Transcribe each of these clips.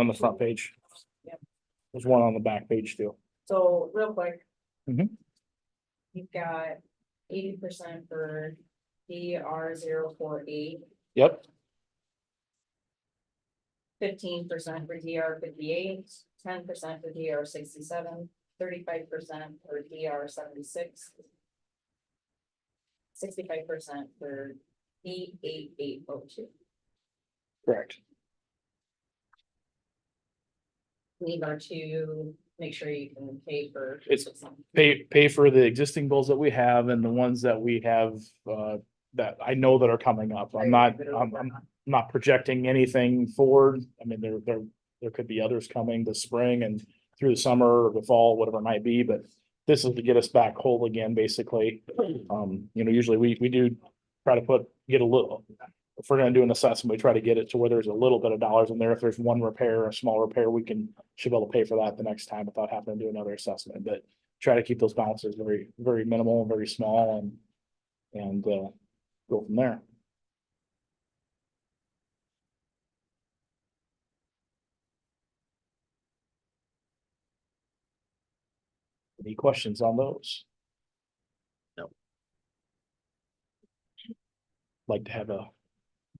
on the front page. Yep. There's one on the back page too. So real quick. Mhm. You've got 80% for DR 048, Yep, 15% for DR 58, 10% for DR 67, 35% for DR 76. 65% for D8802. correct. Need are to make sure you can pay for. It's pay for the existing bills that we have and the ones that we have, that I know that are coming up. I'm not projecting anything forward. I mean, there could be others coming this spring and through the summer or the fall, whatever it might be, but this is to get us back whole again, basically. Usually we do try to get a little, if we're gonna do an assessment, we try to get it to where there's a little bit of dollars in there. If there's one repair, a small repair, should be able to pay for that the next time without having to do another assessment, but try to keep those balances very, very minimal and very small and go from there. Any questions on those? No. Like to have a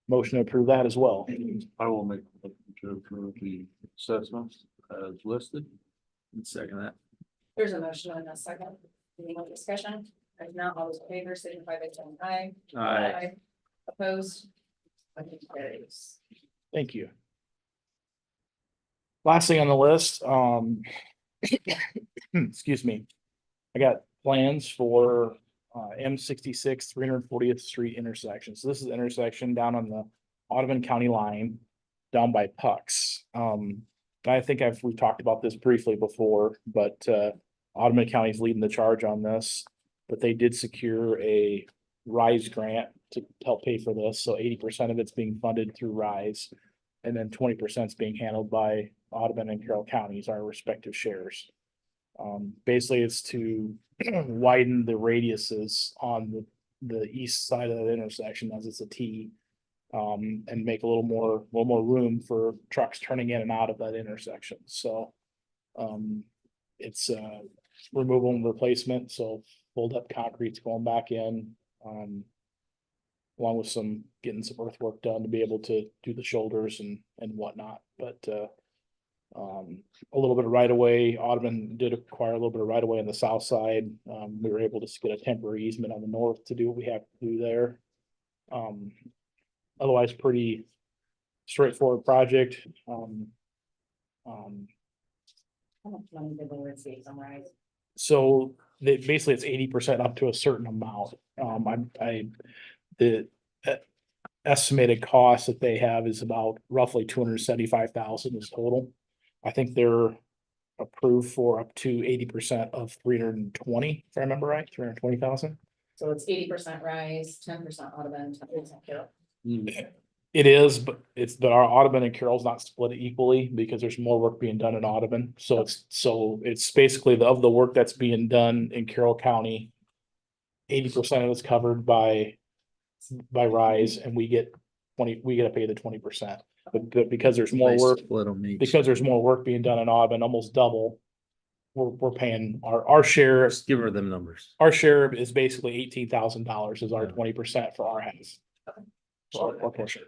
motion to approve that as well. I will make a motion to approve the assessments as listed. Second that. There's a motion and a second. Any more discussion? If not, all those in favor signify by saying aye. Aye. Opposed? Motion carries. Thank you. Last thing on the list, excuse me. I got plans for M66 340th Street intersection. So this is the intersection down on the Audubon County line down by Pucks. I think we've talked about this briefly before, but Audubon County is leading the charge on this. But they did secure a RISE grant to help pay for this. So 80% of it's being funded through RISE. And then 20% is being handled by Audubon and Carroll counties, our respective shares. Basically, it's to widen the radiuses on the east side of that intersection as it's a T. And make a little more room for trucks turning in and out of that intersection. So it's removal and replacement. So pulled up concrete's going back in. Along with getting some earthwork done to be able to do the shoulders and whatnot. But a little bit of right of way. Audubon did acquire a little bit of right of way on the south side. We were able to get a temporary easement on the north to do what we have to do there. Otherwise, pretty straightforward project. How much money did they receive from RISE? So basically it's 80% up to a certain amount. The estimated cost that they have is about roughly 275,000 is total. I think they're approved for up to 80% of 320, if I remember right, 320,000. So it's 80% RISE, 10% Audubon, 10% Carroll. It is, but our Audubon and Carroll's not split equally because there's more work being done in Audubon. So it's basically of the work that's being done in Carroll County, 80% of it's covered by RISE, and we get to pay the 20%. But because there's more work, there's more work being done in Audubon, almost double. We're paying our share. Just give her them numbers. Our share is basically $18,000 is our 20% for our house. Our portion.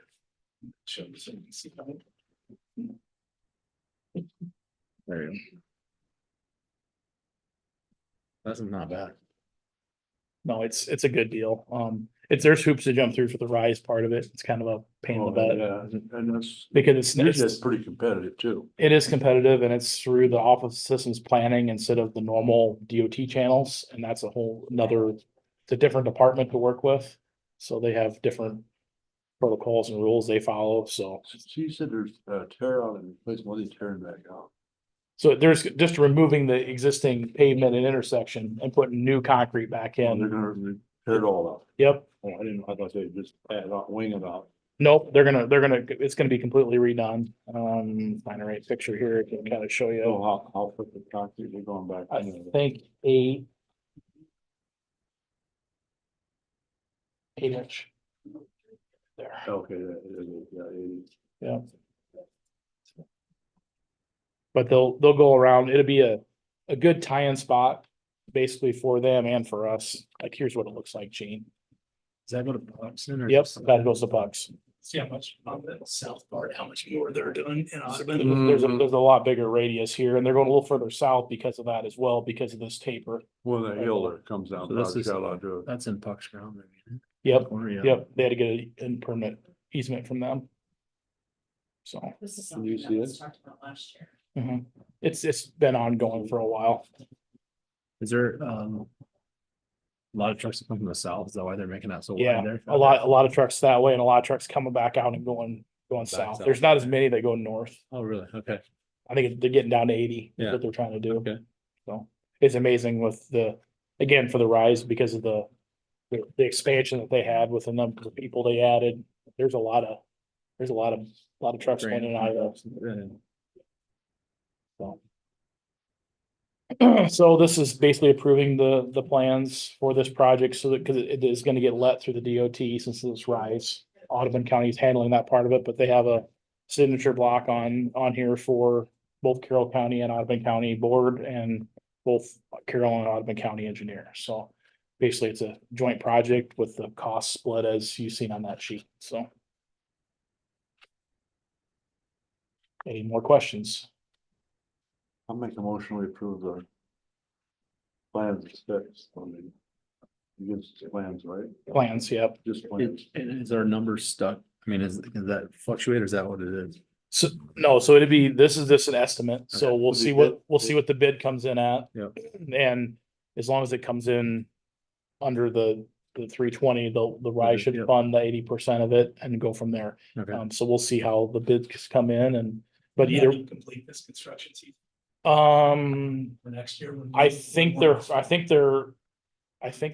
There you go. That's not bad. No, it's a good deal. There's hoops to jump through for the RISE part of it. It's kind of a pain in the butt. Yeah, and that's Because usually it's pretty competitive too. it is competitive and it's through the Office of Systems Planning instead of the normal DOT channels. And that's it's a different department to work with. So they have different protocols and rules they follow. So She said there's tear out and replace what they tearing back out. So there's just removing the existing pavement and intersection and putting new concrete back They're in. gonna tear it all out. Yep. Oh, I didn't know. I thought they just add it out, wing it out. Nope, it's gonna be completely redone. Find the right picture here, I can kind of show So you. how put the concrete, they're going back. I think 8-inch. There, Okay, yeah, 80. yeah. But they'll go around. It'll be a good tie-in spot basically for them and for us. Like, here's what it looks like, Gene. Does that go to Bucks then? or Yep, just- that goes to Bucks. See how much on the south part, how much more they're doing in Audubon. There's a lot bigger radius here, and they're going a little further south because of that as well, because of this taper. Well, the hill that comes down. So this is- Marshall to it. That's in Puck's ground. maybe, Yep, or, yeah. yep, they had to get a permit easement from them. So, This is Can you something that see was it? talked about last year. it's been ongoing for a while. Is there, a lot of trucks that come from the south? Is that why they're making that so wide Yeah, there? a lot of trucks that way and a lot of trucks coming back out and going south. south. There's not as many that go north. Oh, really? Okay, I think they're getting down to 80, is Yeah. what they're trying to do. okay. So it's amazing with again, for the rise because of the expansion that they had with the number of people they added. There's a lot of trucks going in and out of there. So. So this is basically approving the plans for this project so that, because it is gonna get let through the DOT since it's rise. Audubon County is handling that part of it, but they have a signature block on here for both Carroll County and Audubon County Board and both Carroll and Audubon County Engineer. So basically it's a joint project with the cost split as you've seen on that sheet, so. Any more questions? I'll make a motion, we approve the plans and specs on the. You give us plans, right? Plans, yep. Just plans. And is our number stuck? I mean, is that fluctuate or is that what it is? So, no, so it'd be, this is just an estimate, so Okay. we'll The see bid- we'll see what the bid comes in at. Yep. And as long as it comes in under the 320, the rise should Yep. fund the 80% of it and go from there. Okay, So we'll see how the bids come in but either, Complete this construction season for next year. I think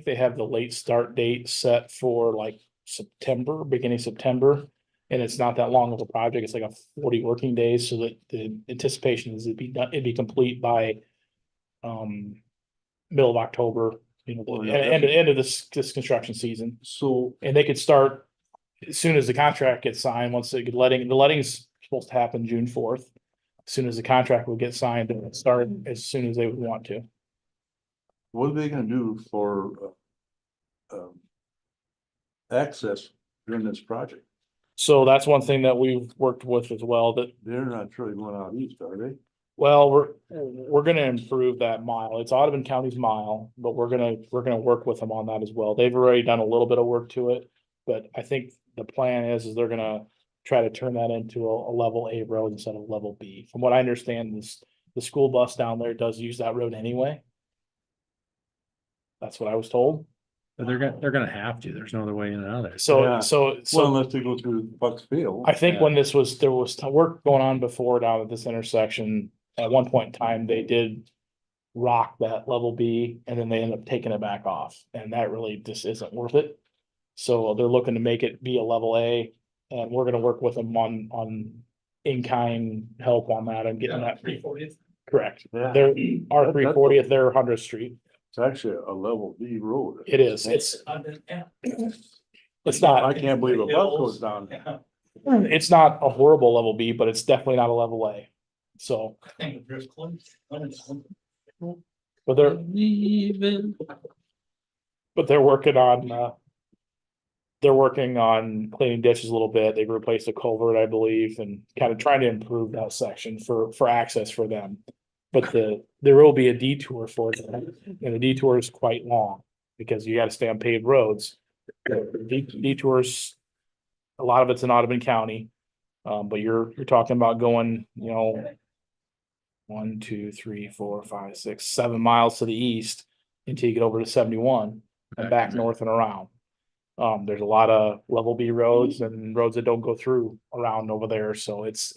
they have the late start date set for like September, beginning September. And it's not that long of a project. It's like a 40 working days, so that the anticipation is it'd be complete by middle of October, Well, yeah, end of this construction season. So, And they could start as soon as the contract gets signed, once they get the letting's supposed to happen June 4th. As soon as the contract will get signed, and start as soon as they would want to. what are they gonna do for access during this project? So that's one thing that we've worked with as well, that, They're not really going out east, are they? well, we're gonna improve that mile. It's Audubon County's mile, but we're gonna work with them on that as well. They've already done a little bit of work to it. But I think the plan is they're gonna try to turn that into a level A road instead of level B. From what I understand, the school bus down there does use that road anyway. That's what I was told. but they're gonna have to. There's no other way in and out of there. Yeah. So Well, unless they go through Bucks Field. I think when there was work going on before down at this intersection, at one point in time, they did rock that level B and then they ended up taking it back off, and that really just isn't worth it. So they're looking to make it be a level A, and we're gonna work with them on in-kind help on that and getting that. 340th. Correct. Yeah. They're our 340th, they're 100th Street. It's actually a level B road. It is, it's I not, can't believe a bus goes down. it's not a horrible level B, but it's definitely not a level A. So, but they're working on, cleaning ditches a little bit. They've replaced a culvert, I believe, and kind of trying to improve that section for access for them. But there will be a detour for them, and the detour is quite long because you gotta stay on paved roads. Detours, a lot of it's in Audubon County. But you're talking about going, 1, 2, 3, 4, 5, 6, 7 miles to the east until you get over to 71 and back north and around. There's a lot of level B roads and roads that don't go through around over there, so it's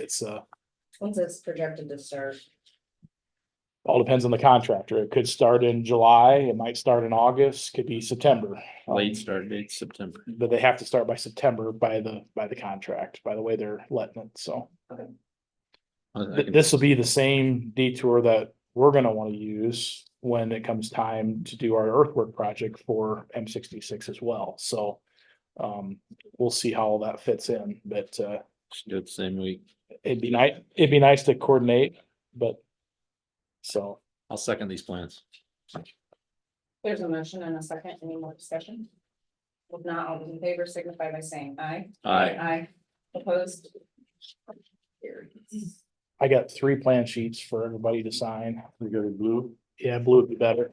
When's this projected to start? all depends on the contractor. It could start in July, it might start in August, could be September. Late start date, September. But they have to start by September by the contract, by the way they're letting it, so. This will be the same detour that we're gonna wanna use when it comes time to do our earthwork project for M66 as well, so. We'll see how all that fits in, but Should do it the same week. it'd be nice to coordinate but. So, I'll second these plans. There's a motion and a second. Any more discussion? If not, all those in favor signify by saying aye. Aye. Aye. Opposed? Carried. I got 3 plan sheets for everybody to sign. We got a blue. Yeah, blue would be better.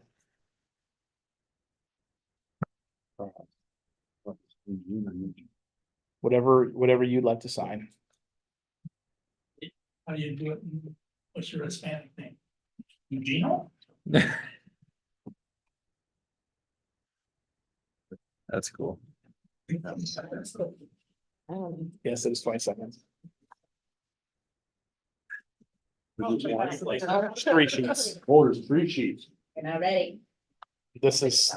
Whatever you'd like to sign. How do you do it? What's your Hispanic name? Eugenio? That's cool. Yes, it is 20 seconds. Oh, 3 sheets. Oh, there's 3 sheets. You're not ready. This is.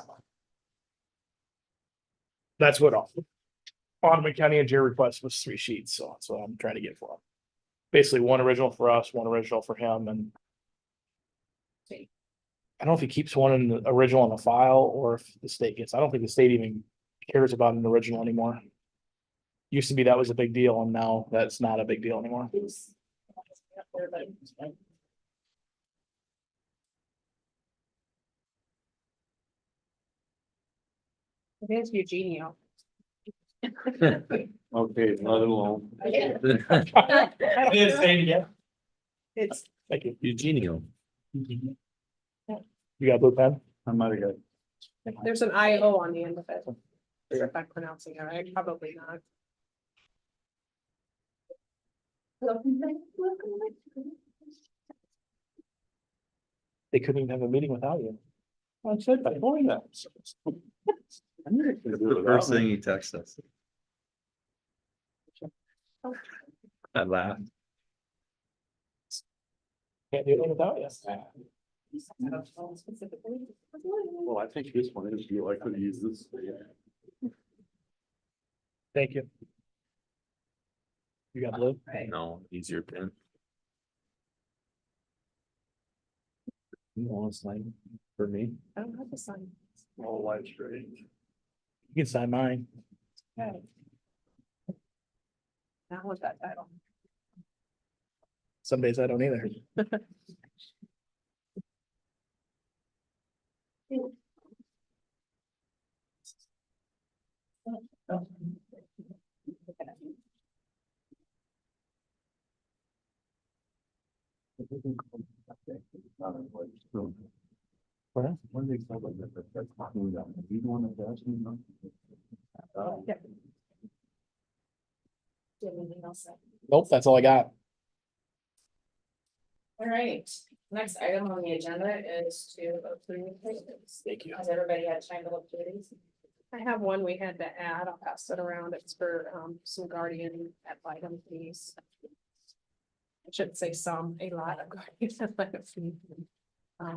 That's what Ottoman County Engineer request was 3 sheets, so that's what I'm trying to get for him. Basically, 1 original for us, 1 original for him, and. I don't know if he keeps one in the original in the file or if the state gets, I don't think the state even cares about an original anymore. Used to be that was a big deal and now that's not a big deal anymore. It is Eugenio. Okay, let it alone. It's, Thank you. Eugenio. You got a blue pen? I might have got. there's an IO on the end of it. If I'm pronouncing it right, probably not. They couldn't even have a meeting without you. I said by doing that. I knew they could That's do it the without first me. thing he texts us. I laughed. Can't do it without you. Well, I think this one is you. I could have used this. Thank you. You got blue? No, easier pen. You want to sign for me? I don't have to sign. All light straight. You can sign mine. Not with that title. Some days I don't either. What? When they tell them that that's not doing that, you don't want to ask me, no? Yep. Do you have anything else? Nope, that's all I got. All right, next item on the agenda is to approve payments. Thank you. Has everybody had time to look through these? I have one we had to add. I'll pass it around. It's for some guardian ad litem fees. I shouldn't say some, a lot of guardian ad litem fees.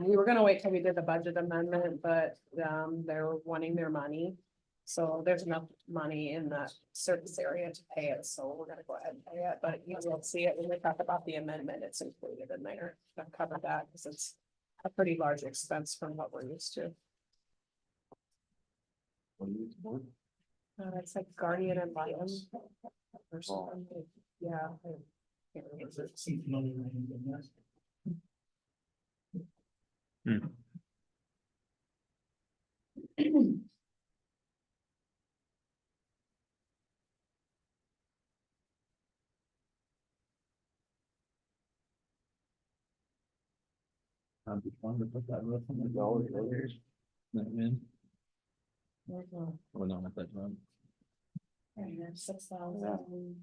We were gonna wait till we did the budget amendment, but they're wanting their money. So there's enough money in the service area to pay it, so we're gonna go ahead and pay it, but you will see it when we talk about the amendment, it's included in there. I've covered that because it's a pretty large expense from what we're used to. It's like guardian and litem. Or something. Yeah. I can't remember. Some familiar name in there. I'm just wanting to put that roof on the dollar. That in, Mhm. or not with that drum. Right here, $6,000.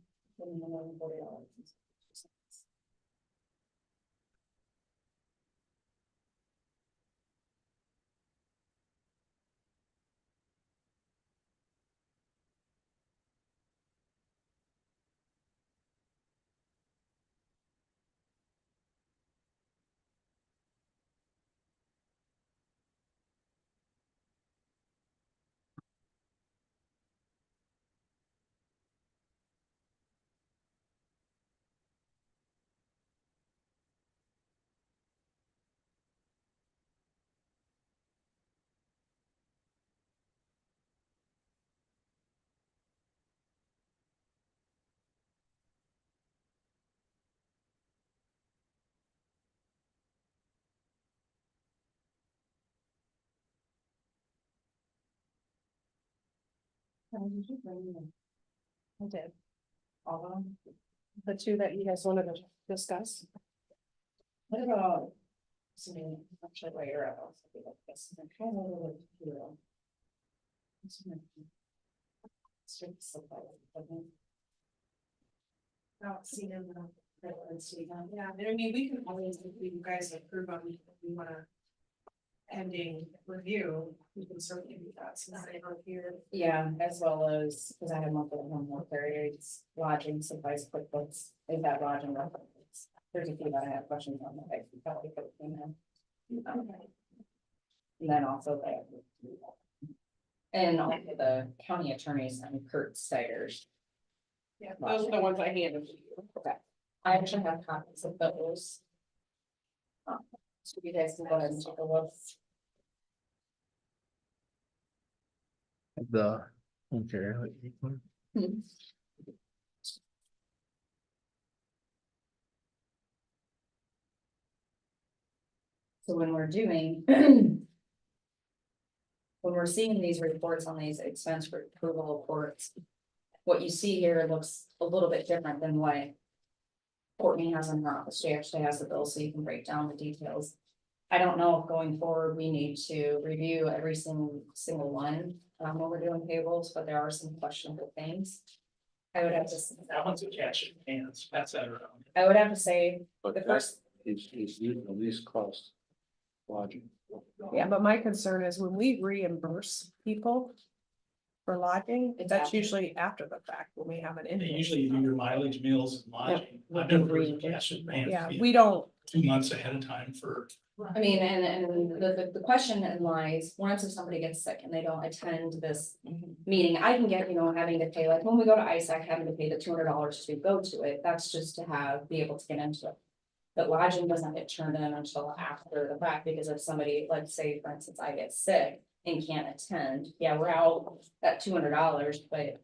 I did. All of them? The two that you guys wanted to discuss. What about? Actually, while you're at. I'll take a look at this. I'm trying to look at the hero. Strict supply, okay. I don't see them, yeah, I mean, we can always, if you guys approve on, if we wanna. Pending review, we can certainly do that, since they are here. Yeah, as well as, because I have multiple homework areas, lodging, supplies, QuickBooks, they've got lodging references. There's a few that I have questions on that I can probably put in there. And then also they. And also the county attorneys and Kurt Snyder's. Yeah, those are the ones I handed to you. Okay, I actually have copies of those. So you guys can go ahead and take a look. The, okay. So when we're doing. When we're seeing these reports on these expense approval reports. What you see here looks a little bit different than what. Courtney has in her office. She actually has the bill, so you can break down the details. I don't know if going forward, we need to review every single one, when we're doing payables, but there are some questionable things. I would have to, That one's a cash in hands, pass that around. I would have to say, But the that first, is the least cost lodging. Yeah, but my concern is when we reimburse people. For lodging, It's that's after. usually after the fact when we have an And invoice. usually you do your mileage, meals and lodging. with I've the never heard of reimbursement. cash advance Yeah, fee we don't, 2 months ahead of time for. I mean, and the question that lies, once if somebody gets sick and they don't attend this meeting, I can get, having to pay, like, when we go to ISAC, having to pay the $200 to go to it, that's just to be able to get into it. But lodging doesn't get turned in until after the fact, because if somebody, let's say, for instance, I get sick and can't attend, yeah, we're out that $200, but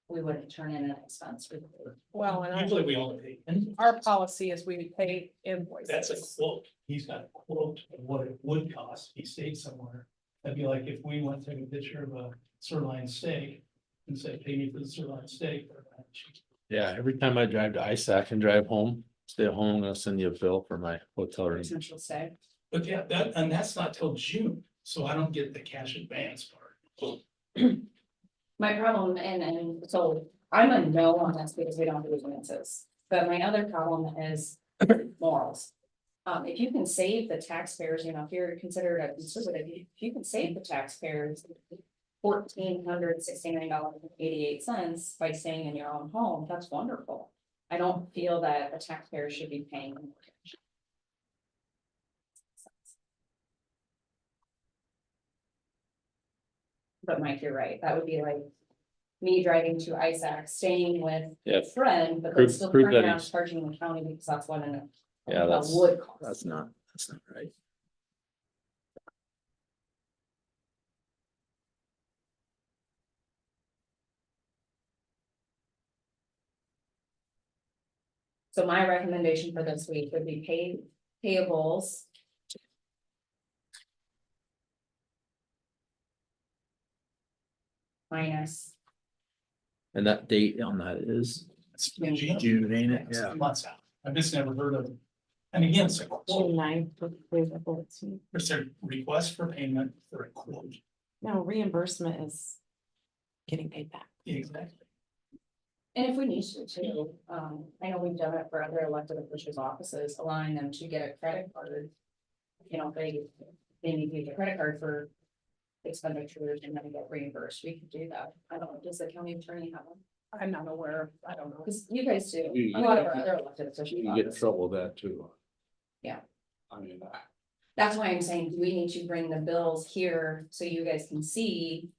we wouldn't turn in an expense report. well, and Usually we only pay invoices. our policy is we pay invoices. That's a quote. He's got a quote of what it would cost. He stayed somewhere. That'd be like if we went to take a picture of a sirloin steak and said, pay me for the sirloin steak. Yeah, every time I drive to ISAC and drive home, stay at home, I'm gonna send you a bill for my hotel room. Potential stay. But yeah, that's not till June, so I don't get the cash advance part. My problem, and so I'm a no on this because we don't do advances, but my other problem is morals. If you can save the taxpayers, if you're considered a conservative, if you can save the taxpayers. $1,469.88 by staying in your own home, that's wonderful. I don't feel that the taxpayer should be paying. But Mike, you're right, that would be like me driving to ISAC, staying with Yeah, a friend, but then Prove- still prove turning that around he's- charging the county because that's what an. Yeah, that's- would cost. that's not right. So my recommendation for this week would be payables. Minus, And that date on that is It's June. June, ain't it? It's Yeah. 2 months out. I've just never heard of. And again, it's a quote. 9th, It's a request for payment for a quote. no, reimbursement is getting paid back. Exactly. and if we need to too, I know we've done it for other elected officials' offices, allowing them to get a credit card. They need to use a credit card for expenditures and then get reimbursed, we could do that. I don't know, does the county attorney have them? I'm not aware, I don't know. Because you guys do, You- a lot of our other elected officials. You can get in trouble with that too. Yeah. I mean, That's why I'm saying, do we need to bring the bills here so you guys can see?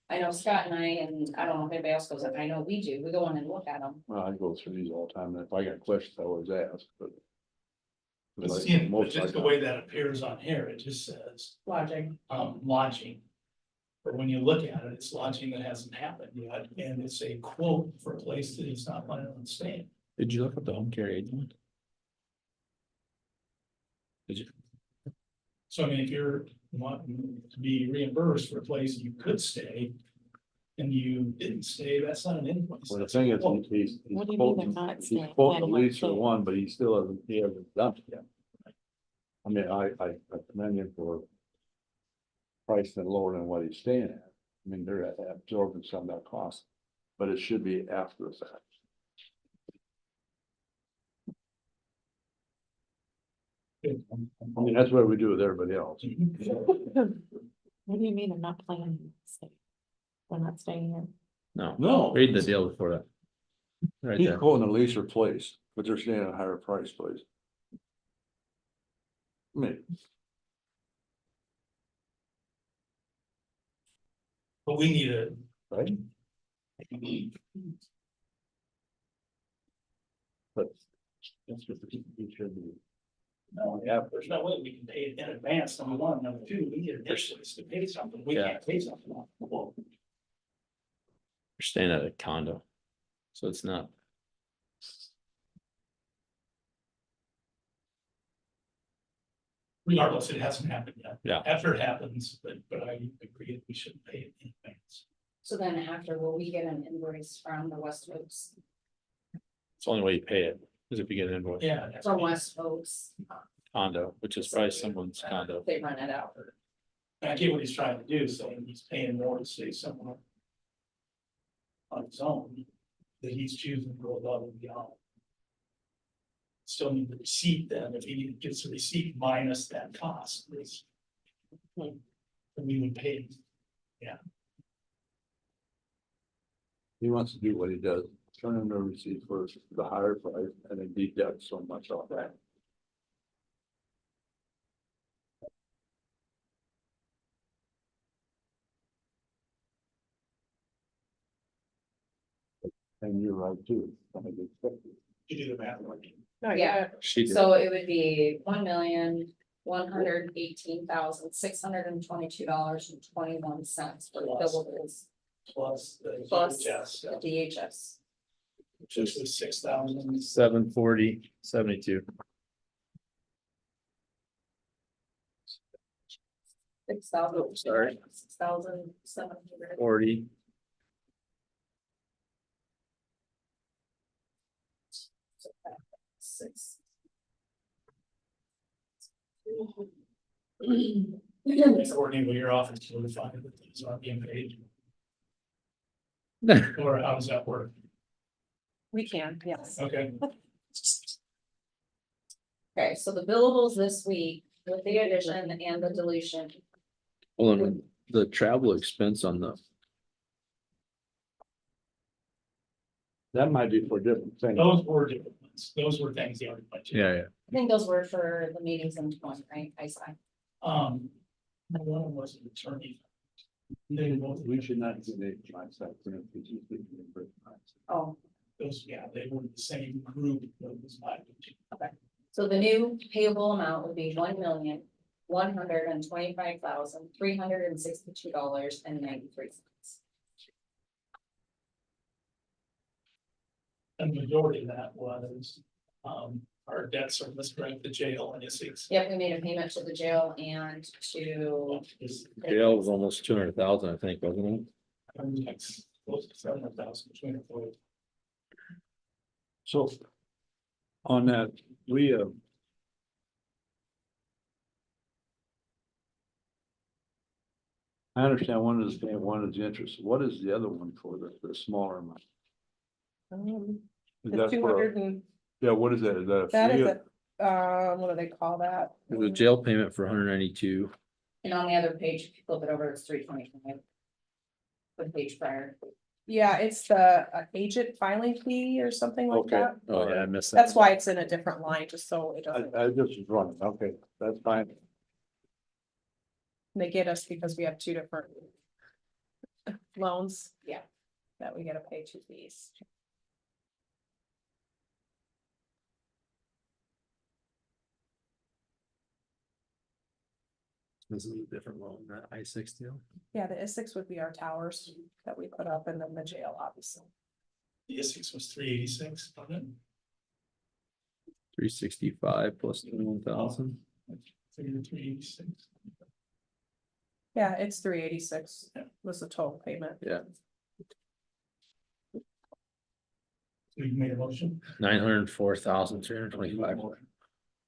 I know Scott and I don't know if anybody else goes, I know we do, we go in and look at them. well, I go through these all the time, and if I got questions, I always ask, but. But Like, see, most just the like- way that appears on here, it just says, Lodging. lodging. But when you look at it, it's lodging that hasn't happened yet, and it's a quote for a place that he's not planning on staying. Did you look up the home care aid one? Did you? So I mean, if you're wanting to be reimbursed for a place you could stay, and you didn't stay, that's not an invoice. Well, the that's a thing is, quote. he's What do you mean they're quoting, not he's staying? quoting the Planning on lease for staying? one, but he hasn't done it yet. I mean, I commend him for pricing lower than what he's staying at. I mean, they're absorbing some of that cost, but it should be after the fact. I mean, that's what we do with everybody else. What do you mean they're not planning to stay? They're not staying here? No, No, read the deal before that. Right he's there. quoting a lease or place, but they're staying at a higher price place. I mean, But we need a, right? But that's what he should be. no, Yeah. there's no way we can pay it in advance, number one, number two, we need an invoice to pay something, we Yeah. can't pay something off. Well, You're staying at a condo. So it's not, regardless, it hasn't happened yet. Yeah. After it happens, but I agree, we shouldn't pay it in advance. So then after, will we get an invoice from the West Oaks, it's the only way you pay it, is if you get an invoice. Yeah. that's from me. West Oaks? Condo, which is probably someone's condo. They run it out. And I get what he's trying to do, saying he's paying more to stay somewhere on his own, that he's choosing to go above and beyond. Still need the receipt then, if he gets the receipt minus that cost, please. Then we would pay. He wants to do what he does, turn in the receipt for the higher price and then deduct so much off that. And you're right too. Somebody expected. You do the math, like, Not Yeah. yet. She did. So it would be $1,118,622.21 for the billables plus the Plus DHS, the DHS. which was 6,000. 740, 72. 6,000. Sorry. 6,700. 40. Six. Coordinate with your office to notify that these aren't being paid, or how does that work? We can, yes. Okay, Okay, so the billables this week with the addition and the deletion, Well, and the travel expense on the, That might be for different things. those were different ones, those were things they already budgeted. yeah. I think those were for the meetings in 20, right? I saw. One of them was an attorney. They both, We should not do the myself. Oh, those, yeah, they were the same group, that was not. so the new payable amount would be $1,125,362.93. And the majority of that was, our debt service, right, the jail and Essex. Yep, we made a payment to the jail and to, Jail was almost 200,000, I think, wasn't it? That's close to 700,000 between the four. So on that, we I understand one is paying, one is the interest. What is the other one for the smaller amount? Is The that two for, hundred and, yeah, what is that? Is that a that fee? is what do they call that? There's a jail payment for 192. and on the other page, if you flip it over, it's 325. The page prior. Yeah, it's the agent filing fee or something like Okay. that. Oh, yeah, I missed that. That's why it's in a different line, just so it doesn't, I just was running, okay, that's fine. they get us because we have two different loans. Yeah. That we gotta pay two fees. This is a different loan, that I-6 deal. Yeah, the Essex would be our towers that we put up and then the jail, obviously. The Essex was 386, wasn't it? 365 plus 21,000. Figured 386. Yeah, it's 386 Yeah. was the total payment. Yeah. We made a motion. $904,325.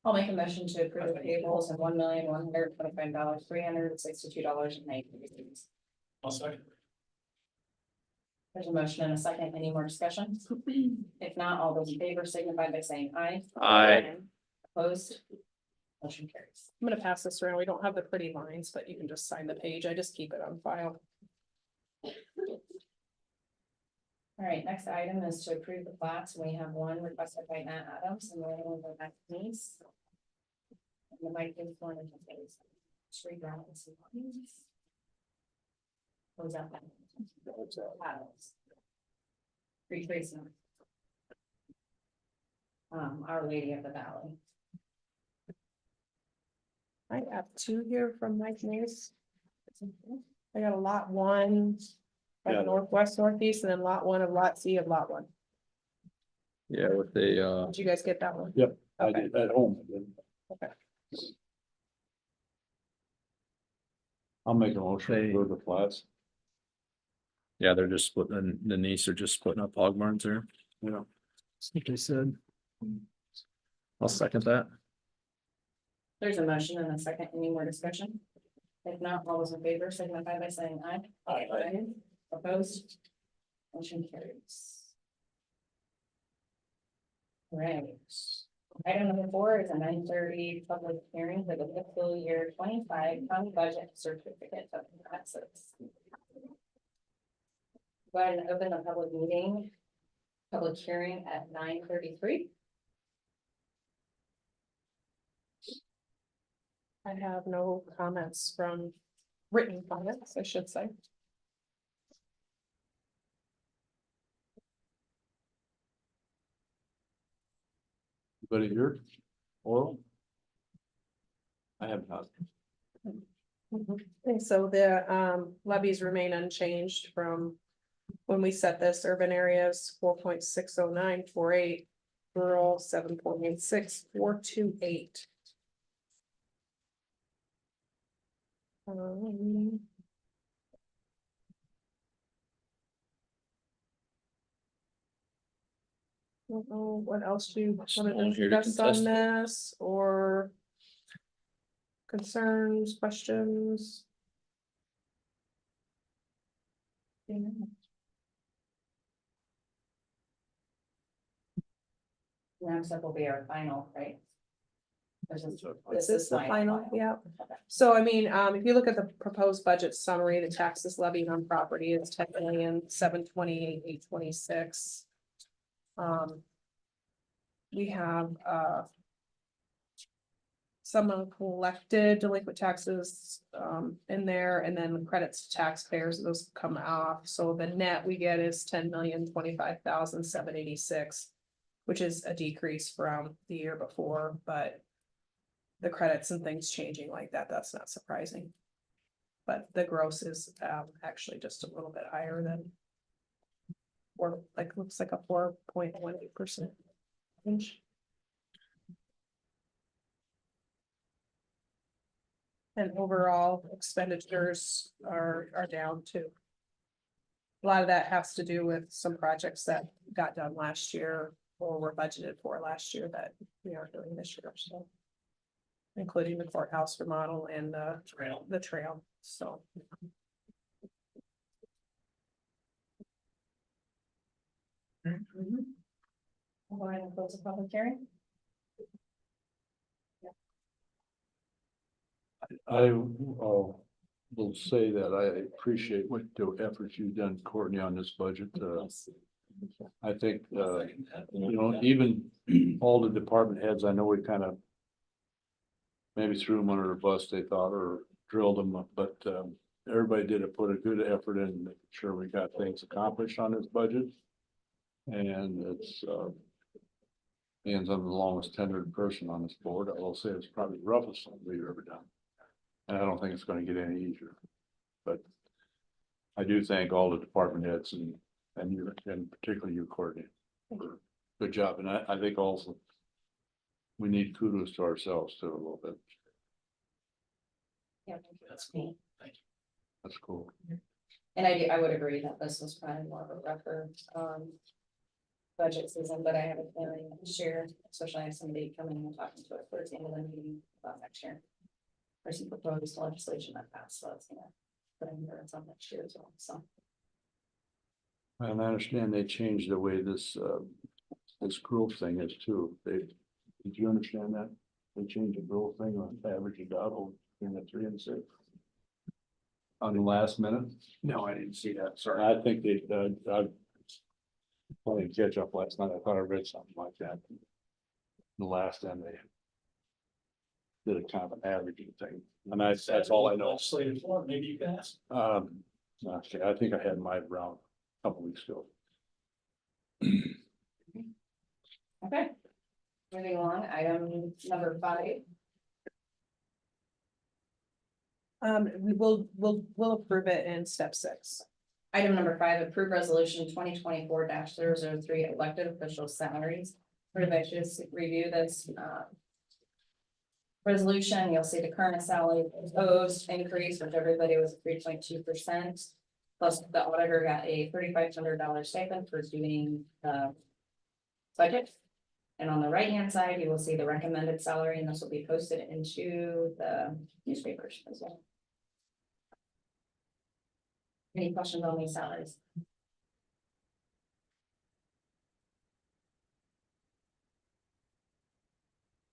I'll make a motion to approve the payables of $1,125,362.93. I'll second. There's a motion and a second. Any more discussion? If not, all those in favor signify by saying aye. Aye. Opposed? Motion carries. I'm gonna pass this around. We don't have the pretty lines, but you can just sign the page. I just keep it on file. All right, next item is to approve the plats. We have one requested by Matt Adams and the other one by Matt Denise. And the mic is one of those. Street grounds. What was that? Adams. Retracing. Our Lady of the Valley. I have two here from Mike Mace. I got a lot one. By the Yeah. northwest, northeast, and then lot one of lot C of lot one. Yeah, with the, Did you guys get that one? Yep, I Okay. did at home. I didn't. Okay. I'll make a motion They- for the flats, yeah, they're just splitting, the niece are just splitting up hog barns there. you know. That's what they said. I'll second that. There's a motion and a second. Any more discussion? If not, all those in favor signify by saying aye. Aye. Opposed? Motion carries. Right. Item number 4 is a 9:30 public hearing for the fiscal year 25 county budget certificate of taxes. Go ahead and open the public meeting, public hearing at 9:33. I have no comments from written comments, I should say. Anybody here? Oral? I have not. And so the levies remain unchanged from when we set this. Urban areas 4.60948, rural 7.86,428. Don't know what else you want No one to here to discuss on contest it. this or concerns, questions? Next up will be our final, right? This is This is the final, yeah. Okay. So I mean, if you look at the proposed budget summary, the taxes levied on property is 10,728,826. We have, some uncollected delinquent taxes, in there, and then credits to taxpayers, those come off. So the net we get is 10,025,786, which is a decrease from the year before, but the credits and things changing like that, that's not surprising. But the gross is, actually just a little bit higher than, or like, looks like a 4.18%. And overall expenditures are down too. A lot of that has to do with some projects that got done last year or were budgeted for last year that we aren't doing this year, so. Including the courthouse remodel and the trail, so. I'll go ahead and close the public hearing. I will say that I appreciate what the efforts you've done, Courtney, on this budget. I think, you know, even all the department heads, I know we kind of maybe threw them under the bus, they thought, or drilled them, but everybody put a good effort in making sure we got things accomplished on this budget. And it's Ian's I'm the longest tenured person on this board. I will say it's probably the roughest one we've ever done. And I don't think it's gonna get any easier. But I do thank all the department heads and you, and particularly you, Courtney, for good job. And I think also we need kudos to ourselves too, a little bit. Yeah, that's cool. That's cool. And I would agree that this was probably more of a record, budget season, but I have a feeling this year, especially if somebody coming and talking to us towards the end of the meeting about next year. There's some proposed legislation that passed, so it's gonna put in there some next year as well, so. And I understand they changed the way this, this growth thing is too. Did you understand that? They changed the growth thing on average it out over in the 3 and 6. On the last minute? No, I didn't see that, sorry. I think they, I playing catch up last night. I thought I read something like that. The last time they did a kind of an averaging thing, and that's all I know. Legislative form, maybe you can ask. Okay, I think I had mine around a couple weeks ago. Okay. Moving along, item number 5. We'll approve it in step 6. Item number 5, approve resolution 2024-003 elected official salaries. Everybody should review this, resolution. You'll see the current salary proposed increase, which everybody was 3.2%. Plus the auditor got a $3,500 stipend for doing the budget. And on the right-hand side, you will see the recommended salary, and this will be posted into the newspapers as well. Any questions on these salaries?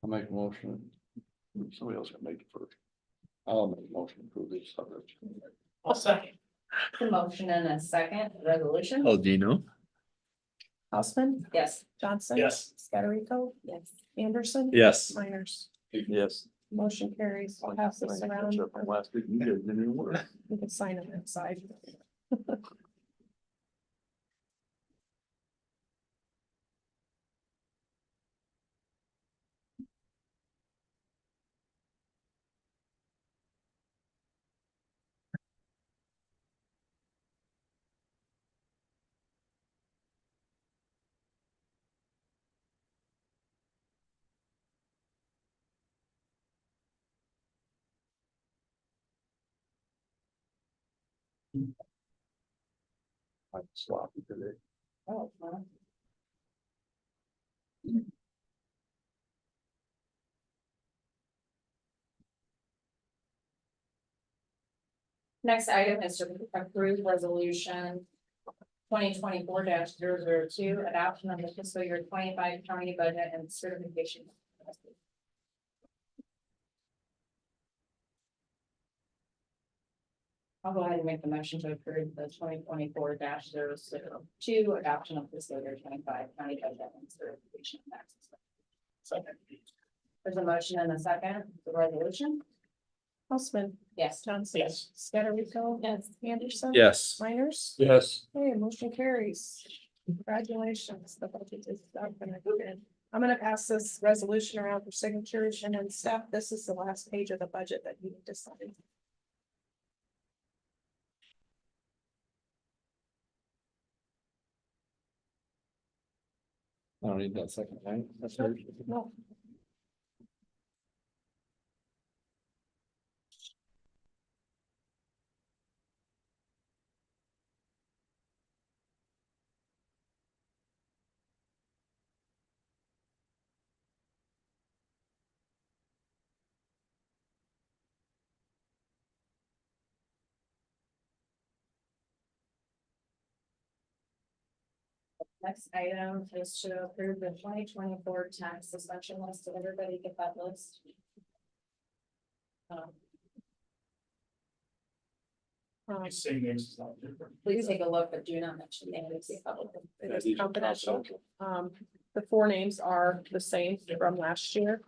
I'll make a motion. Somebody else can make it first. I'll make a motion to approve this subject. I'll second. The motion and a second resolution? Oh, do you know? Houseman, Yes. Johnson. Yes. Scatterico. Yes. Anderson. Yes. Miners. Yes. Motion carries. I'll pass this around. Catch up from last week. You didn't even work. You can sign it inside. I'm sloppy today. Oh, well. Next item is to approve resolution 2024-002, adoption of the fiscal year 25 county budget and certification. I'll go ahead and make the motion to approve the 2024-002 adoption of fiscal year 25 county budget and certification of taxes. Second. There's a motion and a second, the resolution? Houseman, Yes. Johnson. Yes. Scatterico. Yes. Anderson. Yes. Miners. Yes. Hey, motion carries. Congratulations, the budget is up and good. I'm gonna pass this resolution around for signatures and then staff, this is the last page of the budget that you need to sign. I don't need that second, right? That's her. No. Next item is to approve the 2024 tax suspension list. Did everybody get that list? Same names is not different. Please take a look, but do not mention names. It is confidential. The 4 names are the same from last year.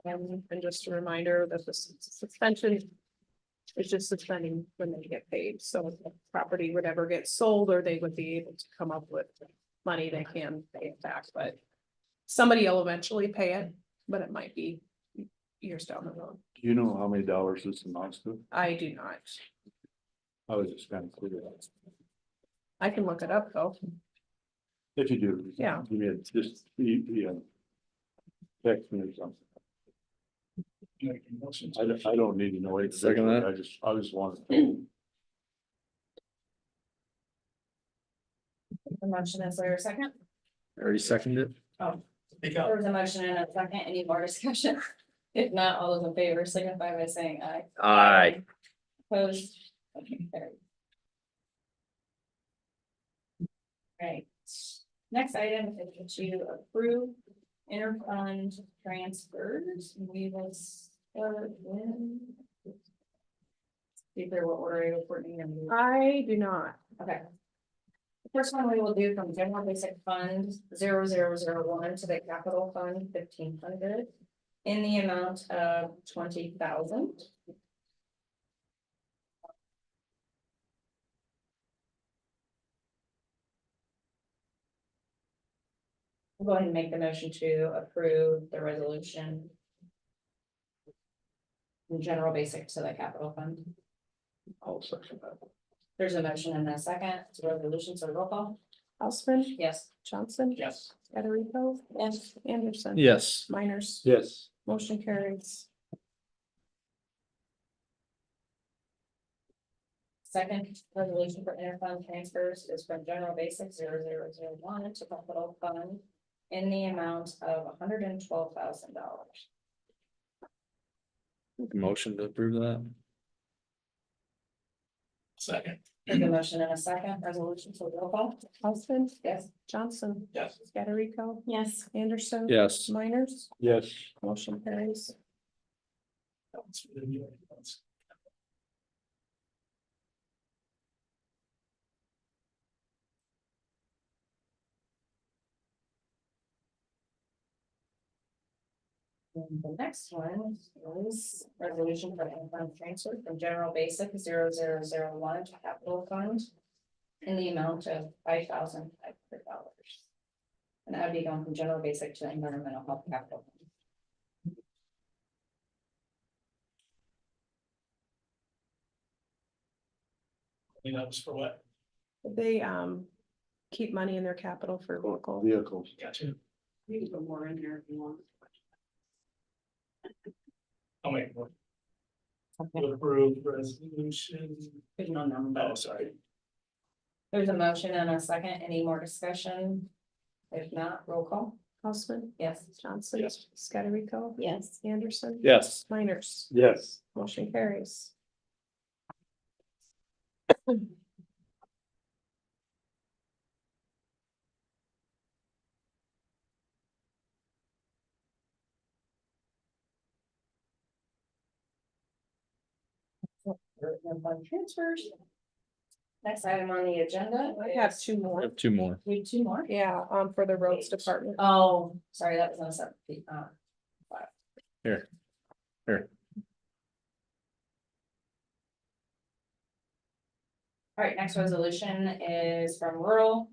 And just a reminder that the suspension is just suspending when they get paid. So if the property would ever get sold or they would be able to come up with money, they can pay it back, but somebody will eventually pay it, but it might be years down the road. Do you know how many dollars this amounts to? I do not. I was just kind of clear. I can look it up though. If you do. Yeah. Give me just, text me or something. Making motions. I don't need to know it. Second that. I just want to. The motion is there a second? Already seconded it? Speak There up. was a motion and a second. Any more discussion? If not, all those in favor signify by saying aye. Aye. Opposed? Okay, carried. Right. Next item is to approve interfund transfers. We will start with. See if there what order I report in. I do not. Okay. The first one we will do from general basic fund 0001 to the capital fund 1500. In the amount of 20,000. I'll go ahead and make the motion to approve the resolution. From general basic to the capital fund. I'll second that. There's a motion and a second, it's a resolution, so roll call. Houseman, Yes. Johnson. Yes. Scatterico. Yes. Anderson. Yes. Miners. Yes. Motion carries. Second resolution for interfund transfers is from general basic 0001 to capital fund. In the amount of $112,000. Motion to approve that? Second. There's a motion and a second, resolution, so roll call. Houseman. Yes. Johnson. Yes. Scatterico. Yes. Anderson. Yes. Miners. Yes. Motion carries. That one's for the new ones. And the next one is resolution for income transfer from general basic 0001 to capital fund. In the amount of $5,500. And that would be going from general basic to environmental health capital. Fund. And that was for what? They keep money in their capital for local. Vehicles. Gotcha. You can put more in there if you want. I'll make one. To approve resolution. Oh, sorry. There's a motion and a second. Any more discussion? If not, roll call. Houseman. Yes. Johnson. Yes. Scatterico. Yes. Anderson. Yes. Miners. Yes. Motion carries. Fund transfers. Next item on the agenda. I have is- two I more. have two more. We have two more. Yeah, for the roads department. Oh, sorry, that was on a separate. Here. Here. All right, next resolution is from rural.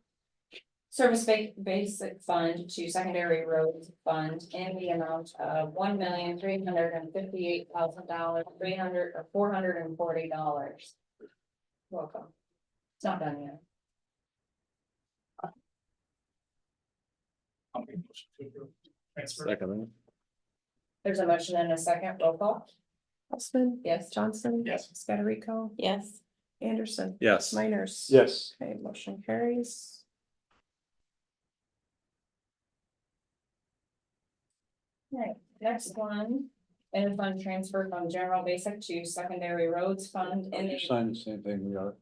Service basic fund to secondary roads fund in the amount of $1,358,000, $440. Welcome. It's not done yet. I'll make a motion to approve. Transfer. Second. There's a motion and a second, roll call. Houseman. Yes. Johnson. Yes. Scatterico. Yes. Anderson. Yes. Miners. Yes. Okay, motion carries. Right, next one, and fund transfer from general basic to secondary roads fund in You the, sign the same thing we are.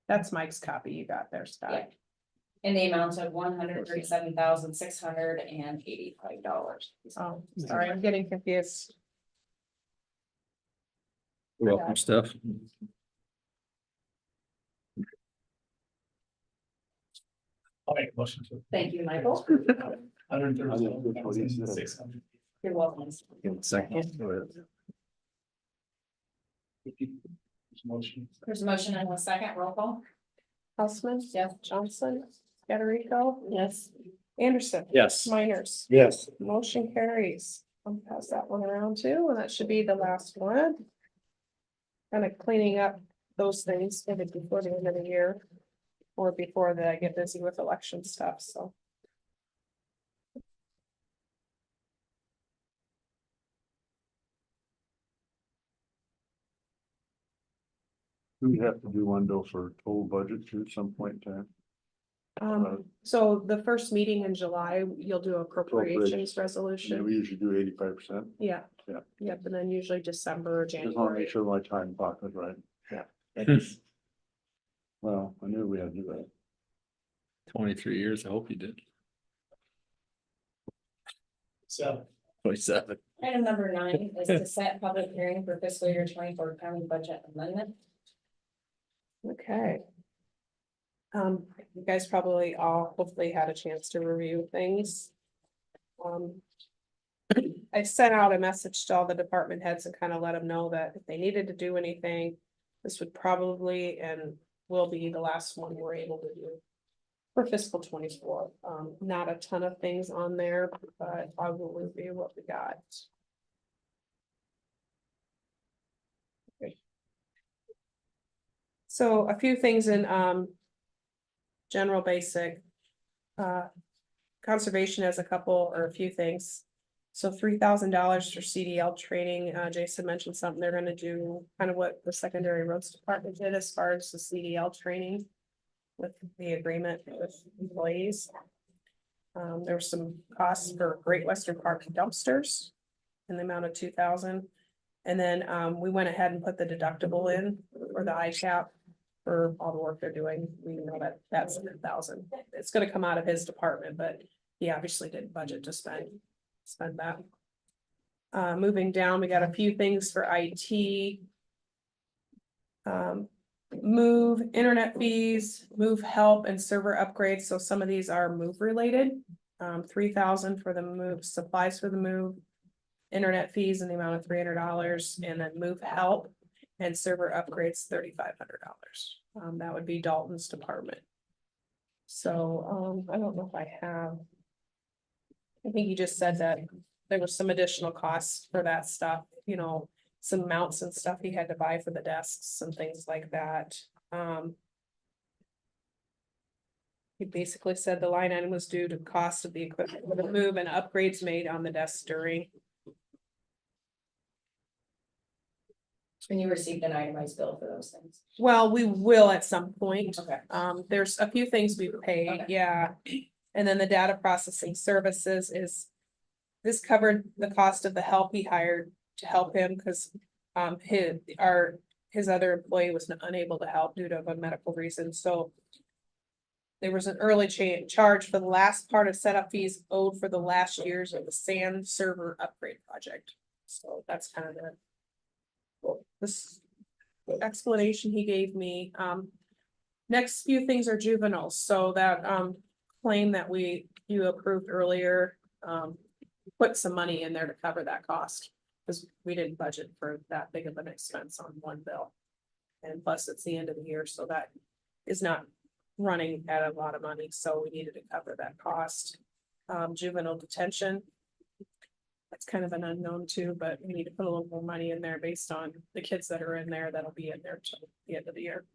That's Mike's copy you got there, Yeah. Scott. in the amount of $137,685. Oh, sorry, I'm getting confused. Welcome, Steph. I'll make a motion to. Thank you, Michael. $137,600. You're welcome. Second. Motion. There's a motion and a second, roll call. Houseman. Yes. Johnson. Scatterico. Yes. Anderson. Yes. Miners. Yes. Motion carries. I'll pass that one around too, and that should be the last one. Kind of cleaning up those things maybe before the end of the year. Or before I get busy with election stuff, so. Do we have to do one though for total budget too at some point in time? So the first meeting in July, you'll do appropriations Appropriations. resolution. We usually do 85%. Yeah. Yeah. Yep, and then usually December or Just wanna January. make sure my time pocket, right? Well, I knew we had to do that. 23 years, I hope you did. So 27. Item number 9 is to set public hearing for fiscal year 24 county budget amendment. Okay. You guys probably all hopefully had a chance to review things. I sent out a message to all the department heads and kind of let them know that if they needed to do anything, this would probably and will be the last one we're able to do for fiscal 24. Not a ton of things on there, but I will review what we got. Okay. So a few things in general basic. Conservation has a couple or a few things. So $3,000 for CDL training. Jason mentioned something they're gonna do, kind of what the secondary roads department did as far as the CDL training. With the agreement with employees. There were some costs for Great Western Park dumpsters. In the amount of 2,000. And then we went ahead and put the deductible in for the ICAP. For all the work they're doing, we know that that's 1,000. It's gonna come out of his department, but he obviously didn't budget to spend that. Moving down, we got a few things for IT. Move internet fees, move help and server upgrades. So some of these are move related. 3,000 for the move, supplies for the move. Internet fees in the amount of $300 and then move help and server upgrades $3,500. That would be Dalton's department. So I don't know if I have. I think you just said that there was some additional costs for that stuff, you know, some mounts and stuff he had to buy for the desks and things like that. He basically said the line item was due to cost of the equipment for the move and upgrades made on the desks during. And you received an itemized bill for those things. Well, we will at some point. Okay. There's a few things we've paid, Okay. yeah. And then the data processing services is. This covered the cost of the help he hired to help him, because his other employee was unable to help due to a medical reason, so. There was an early charge for the last part of setup fees owed for the last years of the SAN server upgrade project. So that's kind of this explanation he gave me. Next few things are juveniles, so that claim that you approved earlier, put some money in there to cover that cost. Because we didn't budget for that big of an expense on one bill. And plus it's the end of the year, so that is not running at a lot of money, so we needed to cover that cost. Juvenile detention. That's kind of an unknown too, but we need to put a little more money in there based on the kids that are in there, that'll be in there till the end of the year.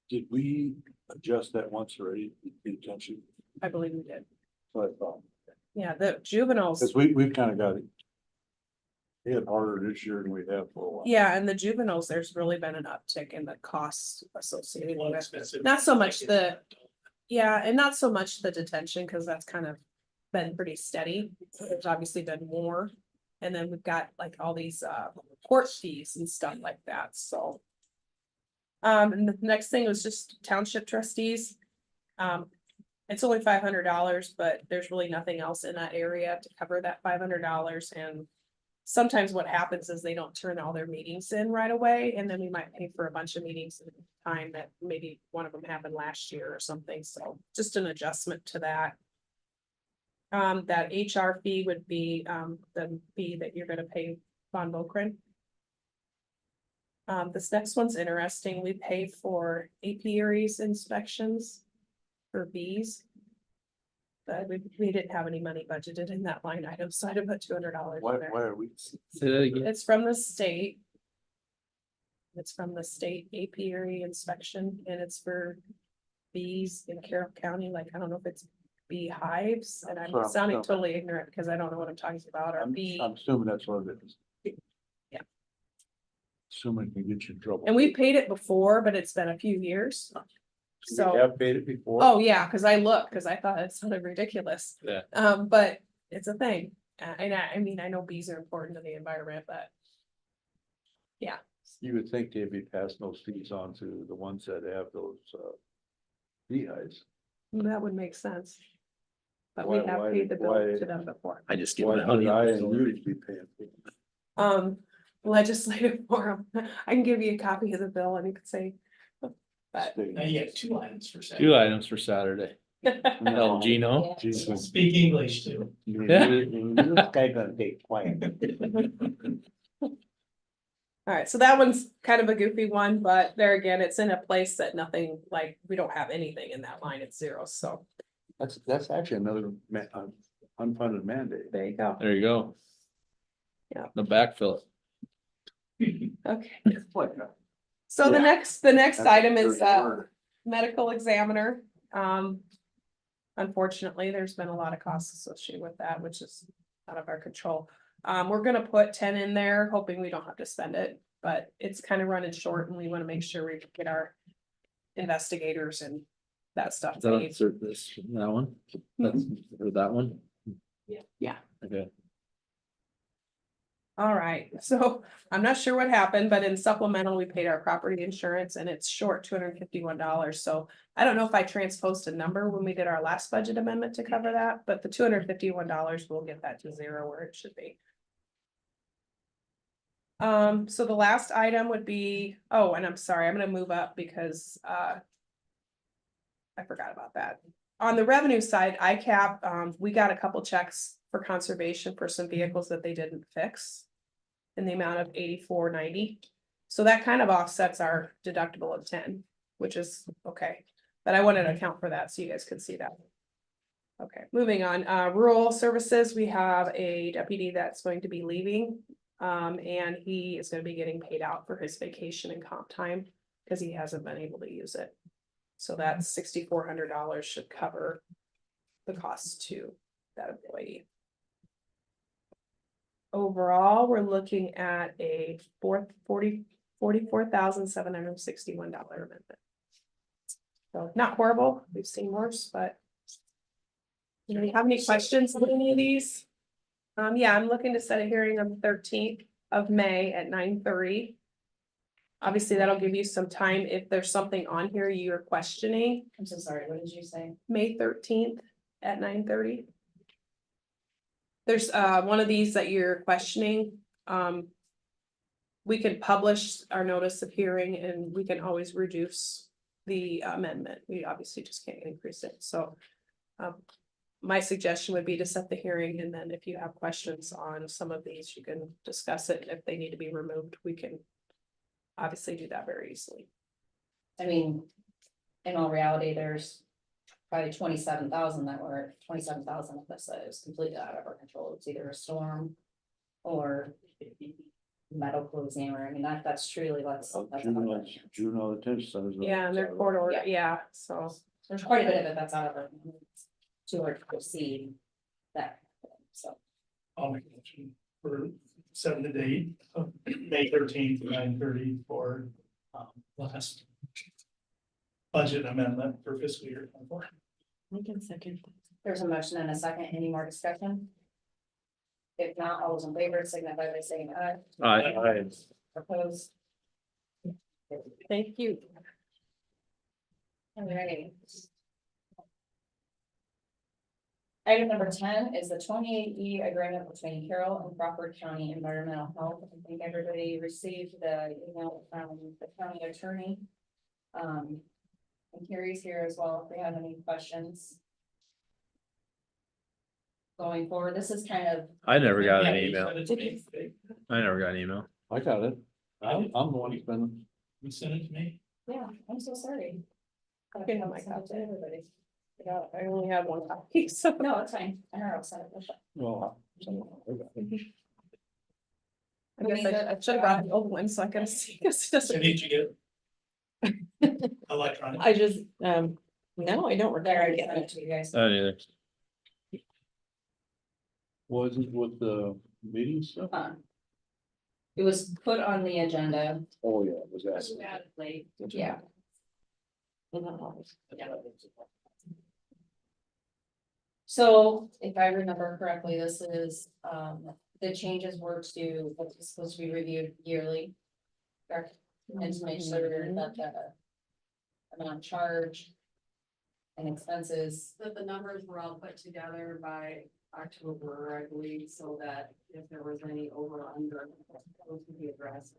Did we adjust that once already, the attention? I believe we did. So I thought, Yeah, the juveniles. because we've kind of got it. Hit harder this year than we have for a while. Yeah, and the juveniles, there's really been an uptick in the costs associated Well, with it. expensive. Not so much the, yeah, and not so much the detention, because that's kind of been pretty steady. There's obviously been more. And then we've got like all these court fees and stuff like that, so. And the next thing was just township trustees. It's only $500, but there's really nothing else in that area to cover that $500, and. Sometimes what happens is they don't turn all their meetings in right away, and then we might pay for a bunch of meetings at a time that maybe one of them happened last year or something, so just an adjustment to that. That HR fee would be the fee that you're gonna pay Von Bokren. This next one's interesting. We pay for apiaries inspections for bees. But we didn't have any money budgeted in that line item, so I had to put $200 Why in there. are we? Say that again. It's from the state. It's from the state apiary inspection, and it's for bees in Carroll County, like, I don't know if it's bee hives, and I'm Sure, sounding sure. totally ignorant because I don't know what I'm talking about, or I'm bee. assuming that's what it is. Yeah. Assuming it can get you in trouble. And we paid it before, but it's been a few years. So. We have paid it before. Oh, yeah, cause I looked, cause I thought it sounded ridiculous. Yeah. But it's a thing. And I mean, I know bees are important to the environment, but. Yeah, You would think they'd be passing those fees on to the ones that have those, beehives. that would make sense. But we Why- have why- paid the bill why- to them before. I just give Why my honey. would up I the and door. you be paying? for it? Legislative forum, I can give you a copy of the bill and you could say. But. Now you have 2 items for Two Saturday. items for Saturday. Tell Gino. Jesus. Speak English too. Yeah. This guy gonna take quiet. Alright, so that one's kind of a goofy one, but there again, it's in a place that nothing, like, we don't have anything in that line, it's zero, so That's actually another unfunded mandate. there you go. There you go. Yeah. The backfill. Okay, Like, so the Yeah. next that's item a is dirty word. medical examiner. Unfortunately, there's been a lot of costs associated with that, which is out of our control. We're gonna put 10 in there, hoping we don't have to spend it, but it's kind of running short and we wanna make sure we get our investigators and that stuff. Is that paid. that one? That's or that one? Yeah. Okay. All right, so I'm not sure what happened, but in supplemental, we paid our property insurance and it's short $251. So I don't know if I transposed a number when we did our last budget amendment to cover that, but the $251 will get that to zero where it should be. So the last item would be, oh, and I'm sorry, I'm gonna move up because I forgot about that. On the revenue side, ICAP, we got a couple checks for conservation for some vehicles that they didn't fix. In the amount of $84.90. So that kind of offsets our deductible of 10, which is okay. But I wanted to account for that so you guys could see that. Okay, moving on, rural services, we have a deputy that's going to be leaving. And he is gonna be getting paid out for his vacation and comp time because he hasn't been able to use it. So that's $6,400 should cover the costs to that employee. Overall, we're looking at a $44,761 amendment. So not horrible, we've seen worse, but. Do you have any questions on any of these? Yeah, I'm looking to set a hearing on the 13th of May at 9:30. Obviously, that'll give you some time if there's something on here you're questioning, I'm so sorry, what did you say? May 13th at 9:30. There's one of these that you're questioning. We could publish our notice of hearing and we can always reduce the amendment. We obviously just can't increase it, so. My suggestion would be to set the hearing and then if you have questions on some of these, you can discuss it. If they need to be removed, we can obviously do that very easily. I mean, in all reality, there's probably 27,000 that were 27,000 of this that is completely out of our control. It's either a storm or medical examiner. I mean, that's truly that's. Juno attention. Yeah, and they're court order, Yeah. yeah, so. There's quite a bit of it that's out of our. To our proceed that, so. I'll make a motion for 7 to 8 of May 13th, 9:30 for last budget amendment for fiscal year 24. I can second. There's a motion and a second. Any more discussion? If not, all those in favor signify by saying aye. Aye. Opposed? Thank you. Alrighty. Item number 10 is the 28E agreement between Carroll and Crawford County Environmental Health. I think everybody received the email from the county attorney. And Carrie's here as well if we have any questions. Going forward, this is kind of, I never got an Yeah, you email. sent it to me. I never got an email. I got it. I'm the one who's been. You sent it to me? yeah, I'm so sorry. You can have my Send it to copy. everybody. I only have one copy, so. No, it's fine. I know I'll send it. Well, I guess I should have brought an old one so I can see. 'Cause it doesn't- So did you get electronic? I just, no, I don't There, I recall sent it getting it. to you guys. I neither. was it with the meeting stuff? It was put on the agenda. Oh, yeah, was that? Yeah. So if I remember correctly, this is, the changes were to, what's supposed to be reviewed yearly. Correct? And to make sure that the amount charged and expenses, That the numbers were all put together by October, I believe, so that if there was any over or under, those would be addressed.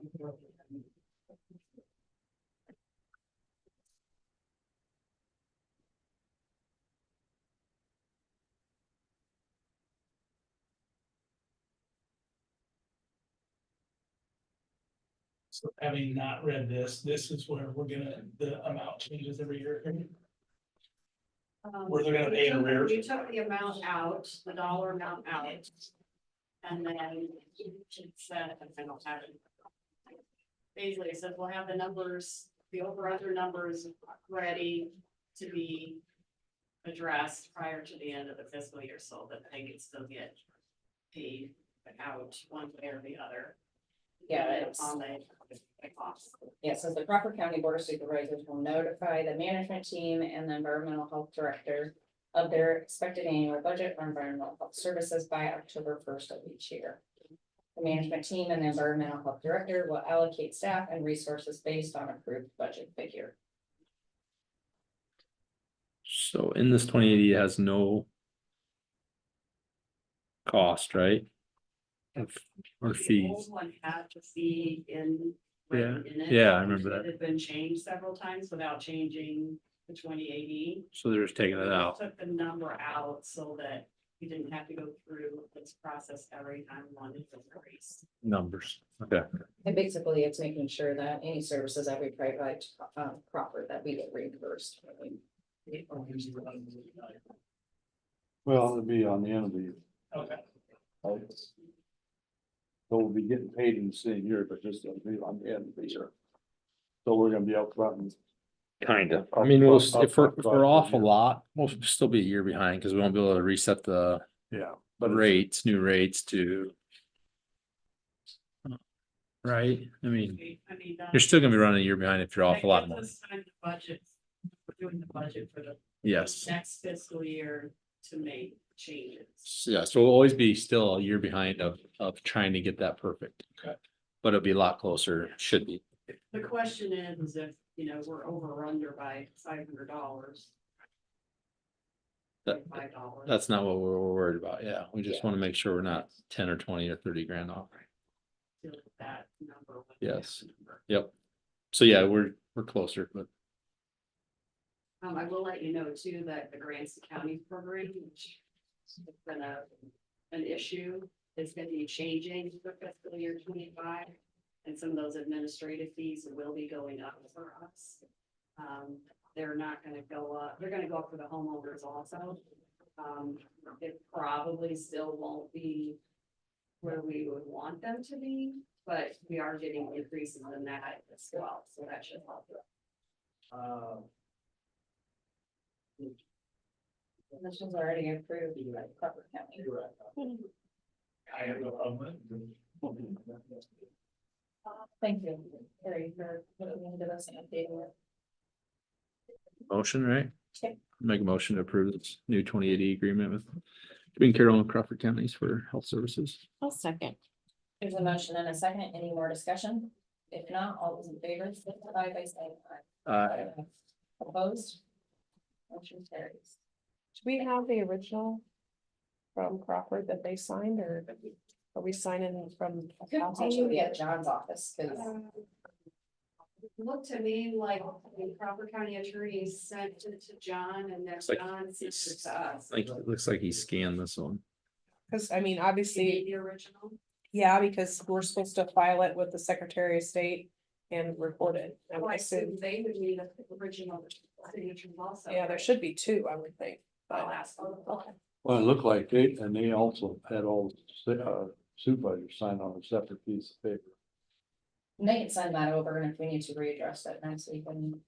So having not read this, this is where we're gonna, the amount changes every year. Where they're gonna pay in arrears. You took the amount out, the dollar amount out. And then it said, I don't have it. Basically, it says we'll have the numbers, the over under numbers ready to be addressed prior to the end of the fiscal year, so that they can still get paid out one way or the other. yeah, it's. On the costs. Yeah, it says the Crawford County Board of Supervisors will notify the management team and the environmental health director of their expected annual budget for environmental health services by October 1st of each year. The management team and the environmental health director will allocate staff and resources based on approved budget figure. So in this 2080 has no cost, right? Or The fees. old one had to be in. Yeah. written in it. Yeah, I remember that. It had been changed several times without changing the 2080. So they're just taking it out. Took the number out so that you didn't have to go through this process every time one is increased. Numbers. Okay. And basically, it's making sure that any services that we provide to Crawford, that we get reimbursed. Well, it'll be on the end of the year. Okay. Right? So we'll be getting paid in the same year, but just it'll be on the end of the year. So we're gonna be up front and. Kind of. I mean, if we're off a lot, we'll still be a year behind because we won't be able to reset the Yeah. new rates to. Right? I mean, you're still gonna be running a year behind if you're off a lot of money. Budget, we're doing the budget for the Yes. next fiscal year to make changes. Yeah, so we'll always be still a year behind of trying to get that perfect. Okay. But it'll be a lot closer, should be. The question is if, we're over or under by $500. That- $5. That's not what we're worried about. Yeah, we just Yeah. want to make sure we're not 10 or 20 or 30 grand off. Still that number. with Yes. that number. Yep. So yeah, we're closer, but I will let you know too, that the grants to counties program, which has been an issue, is gonna be changing for fiscal year 25. And some of those administrative fees will be going up for us. They're not gonna go up, they're gonna go up for the homeowners also. It probably still won't be where we would want them to be, but we are getting increases in that as well, so that should help. This was already approved by Crawford County. I have no problem with it. Thank you, Terry, for putting into this and updating it. motion, right? Okay. Make a motion to approve this new 2080 agreement with between Carroll and Crawford counties for health services. I'll second. There's a motion and a second. Any more discussion? If not, all those in favor, signify by saying aye. Opposed? Motion carries. Do we have the original from Crawford that they signed, or are we signing from? I could potentially be at John's office, because Looked to me like the Crawford County attorney sent it to John and then like John sent it to us. Like, it looks like he scanned this one. Cause I mean, You obviously, need the original. yeah, because we're supposed to file it with the Secretary of State and record it. I would Well, I assume. assume they would need the original signatures also. Yeah, there should be two, I would think. I'll ask them. Okay. Well, it looked like they also had all supervisors sign on a separate piece of paper. they can send that over, and if we need to readdress that next week, and.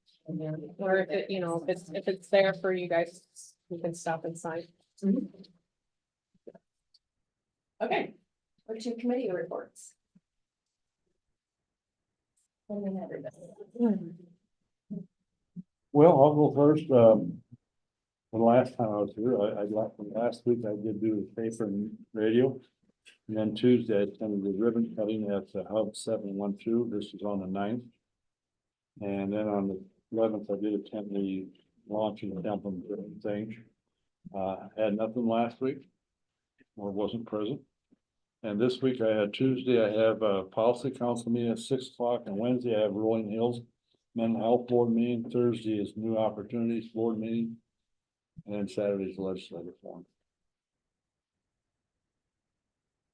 Or if it, if it's there for you guys, you can stop and sign. Okay, or two committee reports. Well, I'll go first. The last time I was here, last week I did do the paper and radio. And then Tuesday, I attended the ribbon cutting at the Hub 712. This is on the 9th. And then on the 11th, I did attend the launching of Temple thing. Had nothing last week, or wasn't present. And this week I had Tuesday, I have a policy council meeting at 6 o'clock, and Wednesday I have Rolling Hills Mental Health Board meeting. Thursday is New Opportunities Board meeting. And then Saturday's legislative forum.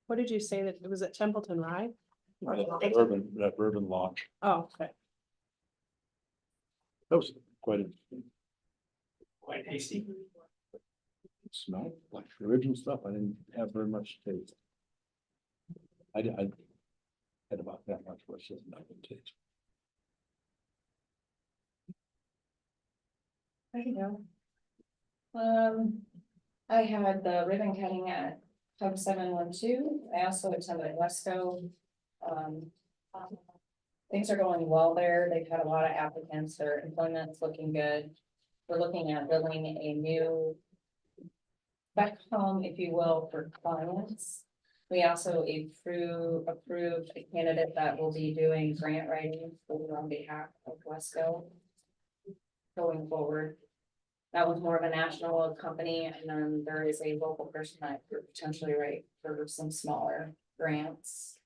What did you say that it was at Templeton Ride? That urban launch. Oh, okay. That was quite interesting. Quite hasty. It smelled like the original stuff. I didn't have very much taste. I had about that much, but it's just nothing taste. There you go. I had the ribbon cutting at Hub 712. I also attended Wesco. Things are going well there. They've had a lot of applicants. Their employment's looking good. We're looking at building a new spec home, if you will, for clients. We also approved a candidate that will be doing grant writing on behalf of Wesco going forward. That was more of a national company, and then there is a local person that could potentially write for some smaller grants.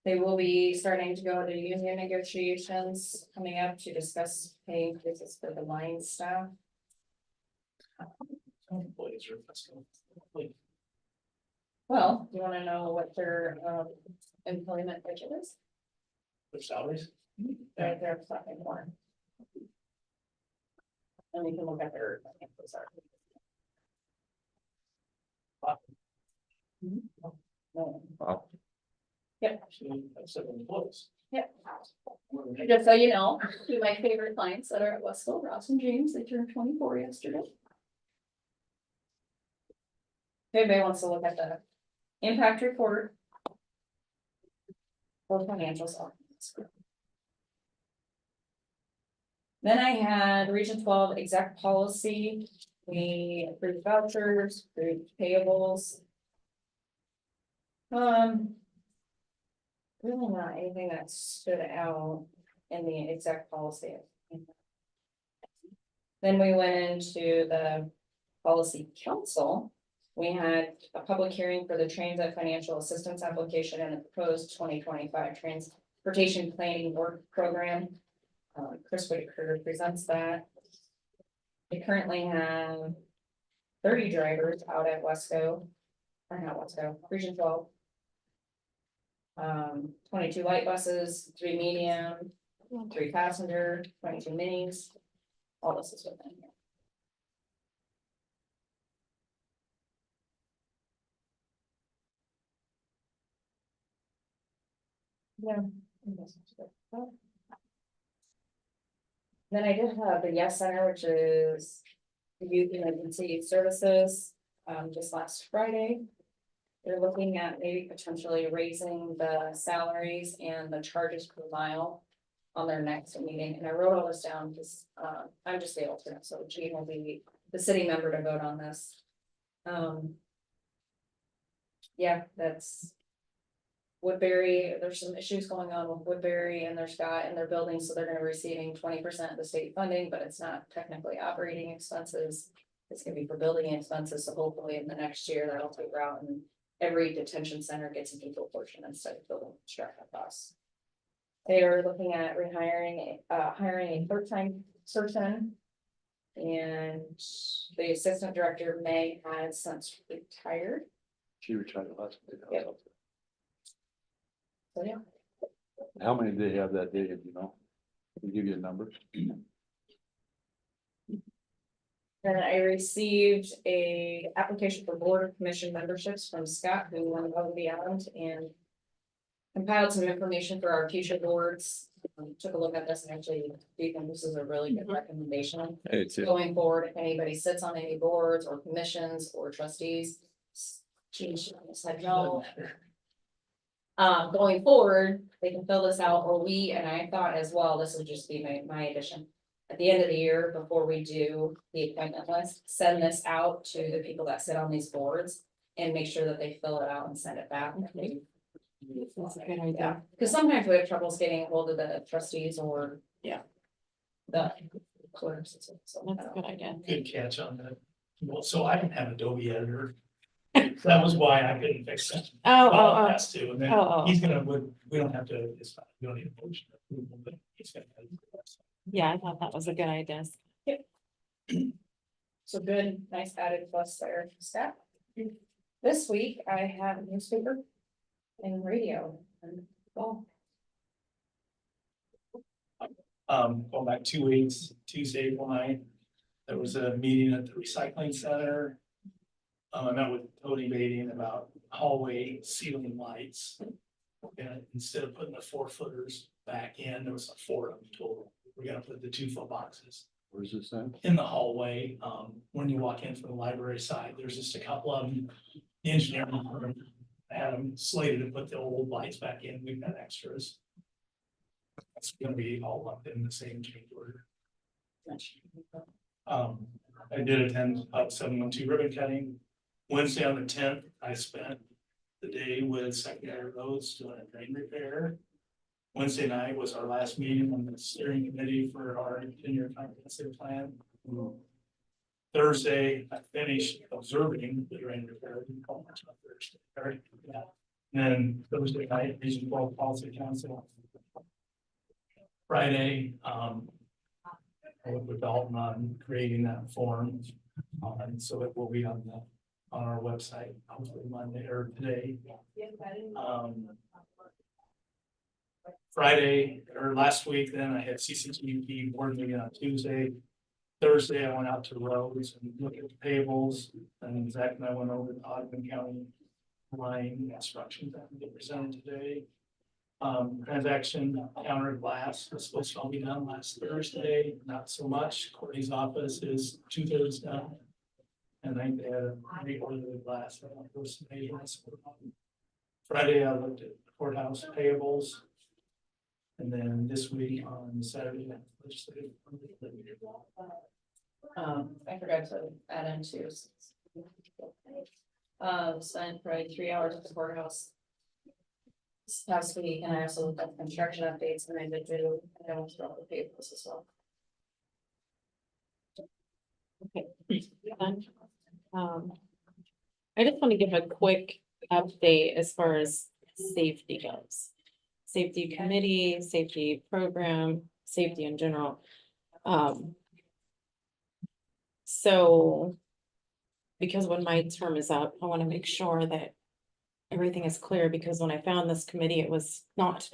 They will be starting to go to union negotiations coming up to discuss pay increases for the line staff. Employees are, let's go. Well, you wanna know what their employment budget is? Their salaries. Right there, second one. And we can look at their. No. Wow. Actually, that's seven employees. Yep. Just so you know, two of my favorite clients that are at Westville, Ross and James, they turned 24 yesterday. If anybody wants to look at the impact report. Or financials. Then I had Region 12 exec policy. We approved vouchers, approved payables. Really not anything that stood out in the exec policy. Then we went into the policy council. We had a public hearing for the transit financial assistance application and the proposed 2025 transportation planning work program. Chris Whitaker presents that. We currently have 30 drivers out at Wesco, or not Wesco, Region 12. 22 light buses, 3 medium, 3 passenger, 22 minis. All this is within here. Yeah. Then I did have the Yes Center, which is the Youth Emergency Services, just last Friday. They're looking at maybe potentially raising the salaries and the charges per mile on their next meeting, and I wrote all this down because I'm just the alternate, so Jean will be the city member to vote on this. Yeah, that's Woodbury. There's some issues going on with Woodbury and their Scott and their buildings, so they're gonna be receiving 20% of the state funding, but it's not technically operating expenses. It's gonna be for building expenses, so hopefully in the next year that'll take route and every detention center gets an equal portion instead of building construction costs. They are looking at hiring a part-time person. And the assistant director May has since retired. She retired last week. Yep. So yeah, How many did they have that day, you know? Can give you a number? then I received a application for board of commission memberships from Scott, who went above and beyond and compiled some information for our future boards. Took a look at this and actually do think this is a really good recommendation. Hey, too. Going forward, if anybody sits on any boards or commissions or trustees. Change said no. Going forward, they can fill this out, or we, and I thought as well, this would just be my addition. at the end of the year, before we do the appointment list, send this out to the people that sit on these boards and make sure that they fill it out and send it back. That's a good idea. Yeah, because sometimes we have troubles getting hold of the trustees or. Yeah. The clerks. So, That's a good idea. Good catch on that. Well, so I don't have Adobe editor. That was why I couldn't fix that. Oh, Bob oh, has to, and then Oh, oh. he's gonna, we don't have to, it's fine, we don't need a motion approval, but he's gonna. Yeah, I thought that was a good idea. So good, nice added plus there, staff. This week I have newspaper and radio and well. Going back 2 weeks, Tuesday, April 9th, there was a meeting at the recycling center. I met with Tony Beatty about hallway ceiling lights. And instead of putting the 4-footers back in, there was 4 of them total. We're gonna put the 2-foot boxes Where's this at? in the hallway. When you walk in from the library side, there's just a couple of them. The engineering firm had them slated to put the old lights back in. We've got extras. It's gonna be all up in the same change order. I did attend 712 ribbon cutting. Wednesday on the 10th, I spent the day with secondary roads doing a drain repair. Wednesday night was our last meeting on the steering committee for our 10-year comprehensive plan. Thursday, I finished observing the drain repair. We call it Thursday, right? Yeah. And then Thursday night, Region 12 Policy Council. Friday, I worked with Dalton on creating that form. And so it will be on our website, hopefully Monday or today. Friday or last week, then I had CCTV board meeting on Tuesday. Thursday, I went out to roads and looked at the payables, and Zach and I went over the Ogden County line instructions that we get presented today. Transaction counter glass was supposed to all be done last Thursday, not so much. Courtney's office is 2/3 done. And I think they had a reorder the glass. I don't know, those measurements. Friday, I looked at courthouse payables. And then this week on Saturday, legislative. I forgot to add in too. Spent probably 3 hours at the courthouse. This past week, and I also looked at construction updates and I did do, and I went through all the papers as well. Okay. Done. I just want to give a quick update as far as safety goes. Safety committee, safety program, safety in general. So because when my term is up, I want to make sure that everything is clear, because when I found this committee, it was not.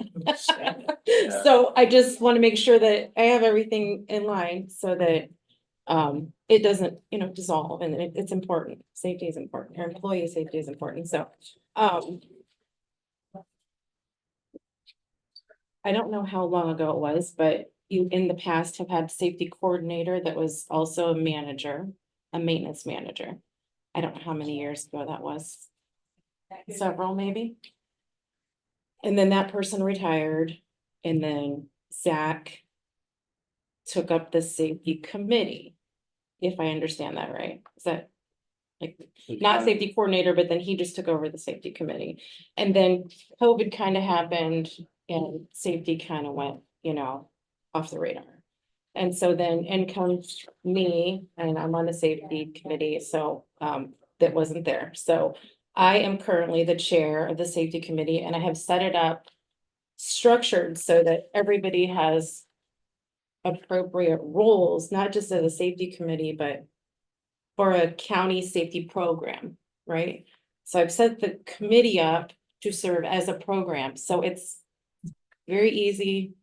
So I just want to make sure that I have everything in line so that it doesn't, dissolve, and it's important. Safety is important. Your employee safety is important. So, I don't know how long ago it was, but you in the past have had safety coordinator that was also a manager, a maintenance manager. I don't know how many years ago that was. Several, maybe. And then that person retired, and then Zach took up the safety committee, if I understand that right. Is that like not safety coordinator, but then he just took over the safety committee? And then COVID kind of happened and safety kind of went, off the radar. And so then in comes me, and I'm on the safety committee, so that wasn't there. So I am currently the chair of the safety committee, and I have set it up structured so that everybody has appropriate roles, not just as a safety committee, but for a county safety program, right? So I've set the committee up to serve as a program, so it's very easy.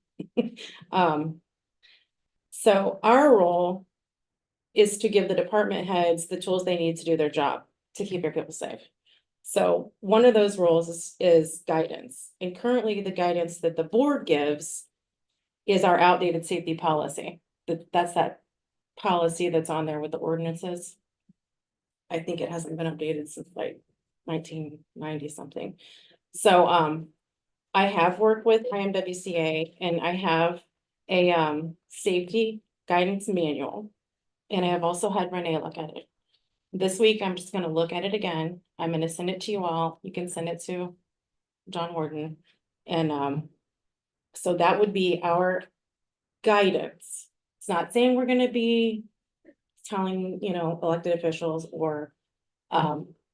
So our role is to give the department heads the tools they need to do their job to keep our people safe. So one of those roles is guidance, and currently the guidance that the board gives is our outdated safety policy. That's that policy that's on there with the ordinances. I think it hasn't been updated since like 1990 something. So I have worked with IMWCA, and I have a safety guidance manual. And I have also had Renee look at it. This week, I'm just gonna look at it again. I'm gonna send it to you all. You can send it to John Warden. And, so that would be our guidance. It's not saying we're gonna be telling, elected officials or,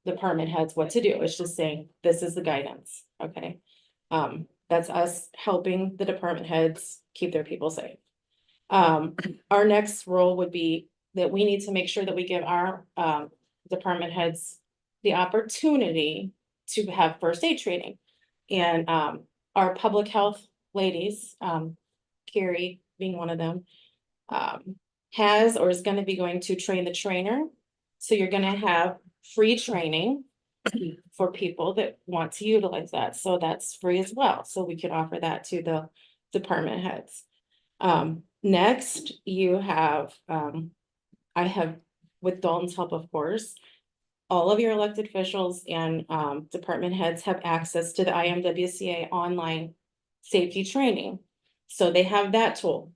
department heads what to do. It's just saying, this is the guidance, okay? That's us helping the department heads keep their people safe. Our next role would be that we need to make sure that we give our, department heads the opportunity to have first aid training. And, our public health ladies, Carrie being one of them, has or is gonna be going to train the trainer. So you're gonna have free training for people that want to utilize that. So that's free as well. So we could offer that to the department heads. Next, you have, I have, with Dalton's help, of course, all of your elected officials and, department heads have access to the IMWCA online safety training. So they have that tool.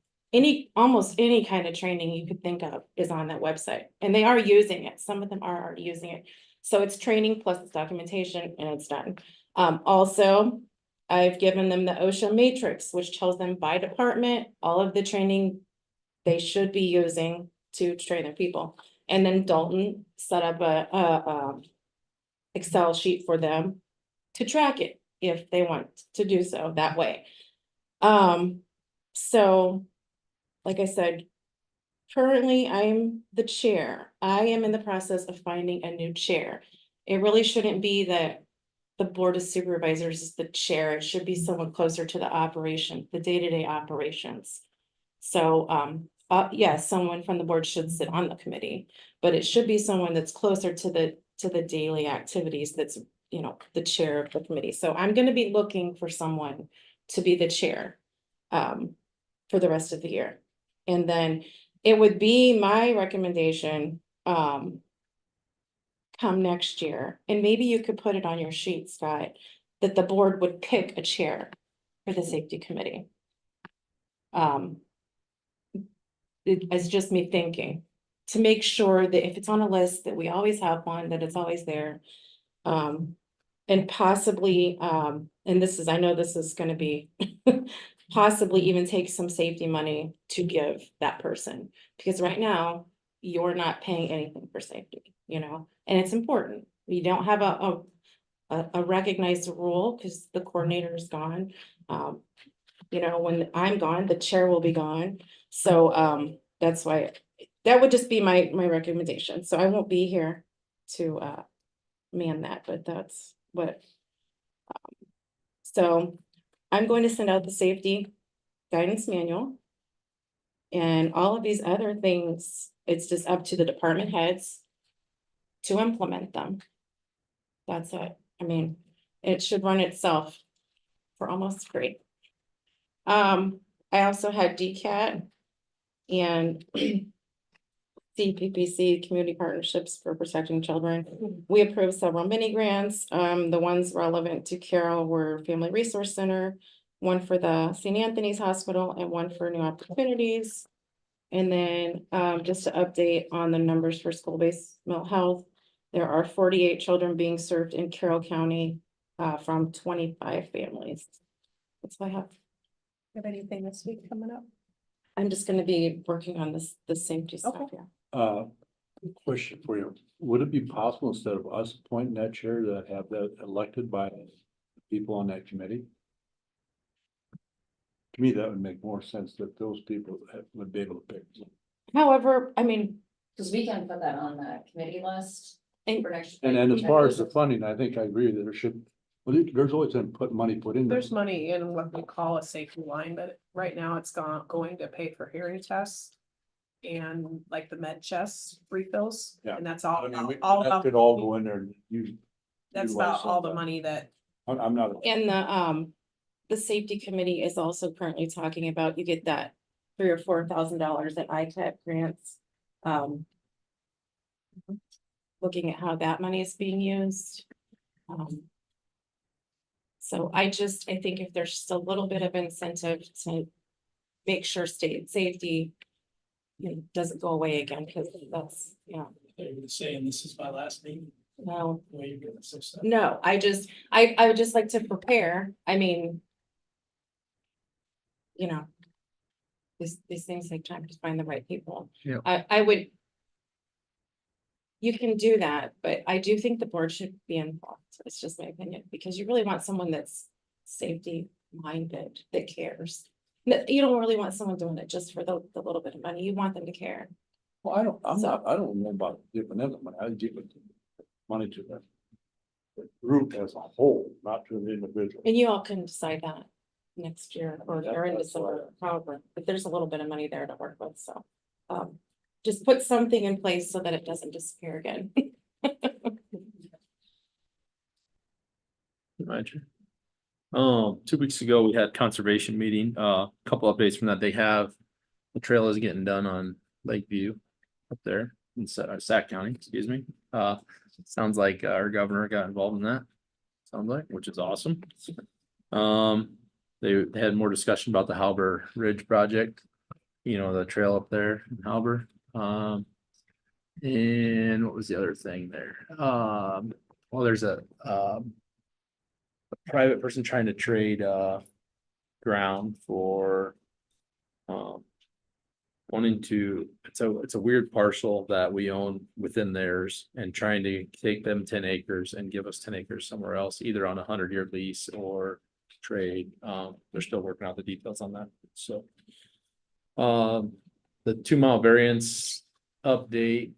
Almost any kind of training you could think of is on that website, and they are using it. Some of them are already using it. So it's training plus it's documentation and it's done. Also, I've given them the OSHA matrix, which tells them by department, all of the training they should be using to train their people. And then Dalton set up a Excel sheet for them to track it if they want to do so that way. So, like I said, currently I'm the chair. I am in the process of finding a new chair. It really shouldn't be that the Board of Supervisors is the chair. It should be someone closer to the operation, the day-to-day operations. So, yes, someone from the board should sit on the committee, but it should be someone that's closer to the daily activities that's, the chair of the committee. So I'm gonna be looking for someone to be the chair, for the rest of the year. And then it would be my recommendation, come next year, and maybe you could put it on your sheet, Scott, that the board would pick a chair for the safety committee. It's just me thinking, to make sure that if it's on a list, that we always have one, that it's always there. And possibly, and I know this is gonna be possibly even take some safety money to give that person, because right now you're not paying anything for safety, and it's important. We don't have a recognized rule because the coordinator is gone. When I'm gone, the chair will be gone. So, that's why, that would just be my recommendation. So I won't be here to, man that, but that's what. So I'm going to send out the safety guidance manual. And all of these other things, it's just up to the department heads to implement them. That's it. I mean, it should run itself for almost free. I also had DCAT and CPPC, Community Partnerships for Protecting Children. We approved several mini grants. The ones relevant to Carroll were Family Resource Center, one for the St. Anthony's Hospital, and one for New Opportunities. And then, just to update on the numbers for school-based mental health, there are 48 children being served in Carroll County, from 25 families. That's what I have. Have anything this week coming up? I'm just gonna be working on the safety stuff, Okay. yeah. Question for you. Would it be possible, instead of us appointing that chair, to have that elected by people on that committee? To me, that would make more sense, that those people would be able to pick. However, I mean, Cause we can put that on the committee list And- for next. And then as far as the funding, I think I agree that there should, well, there's always been money put in there. There's money in what we call a safety line, but right now it's going to pay for hearing tests. And like the med chest refills, Yeah. and that's I all, mean, all that about, could all go in there and use. that's utilize about all the some of that. money that, I'm not. and the safety committee is also currently talking about, you get that $3,000 or $4,000 at ITEP grants. Looking at how that money is being used. So I think if there's just a little bit of incentive to make sure state safety it doesn't go away again, because that's, They were saying this is my last meeting, no. the way you're getting this stuff. No, I would just like to prepare, I mean. These things take time to find the right people. Yeah. I would. You can do that, but I do think the board should be involved, it's just my opinion, because you really want someone that's safety minded, that cares. You don't really want someone doing it just for the little bit of money, you want them to care. Well, I don't know about giving them the money, I give it money to the group as a whole, not to the individual. And you all can decide that next year or in That's December, however, but there's a little bit of money there to work with, so. Just put something in place so that it doesn't disappear again. Imagine. 2 weeks ago, we had conservation meeting, couple updates from that. They have. The trail is getting done on Lakeview up there in Sac County, excuse me. Sounds like our governor got involved in that. Sounds like, which is awesome. They had more discussion about the Halber Ridge project. The trail up there in Halber. And what was the other thing there? Well, there's a private person trying to trade ground for wanting to, it's a weird parcel that we own within theirs and trying to take them 10 acres and give us 10 acres somewhere else, either on a 100-year lease or trade. They're still working out the details on that, so. The 2 mile variance update,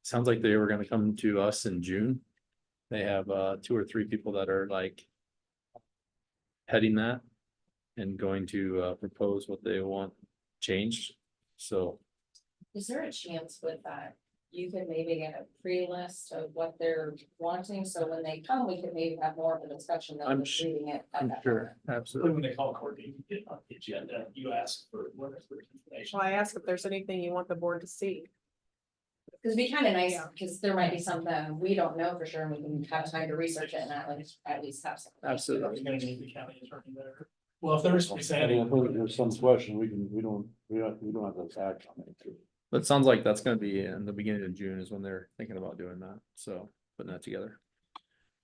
sounds like they were gonna come to us in June. They have 2 or 3 people that are like heading that and going to propose what they want changed, so. Is there a chance with that? You could maybe get a pre-list of what they're wanting, so when they come, we could maybe have more of a discussion than I'm just reading it. at I'm that sure, moment. absolutely. When they call Courtney, you get on the agenda, you ask for whatever information. Well, I asked if there's anything you want the board to see. Cause it'd be kind of nice, Yeah. cause there might be something we don't know for sure, and we can have time to research it and at least have some. Are Absolutely. we gonna need the county attorney there? Well, if there's, we I said. mean, if there's some question, we don't have to act on it. But it sounds like that's gonna be in the beginning of June is when they're thinking about doing that, so putting that together.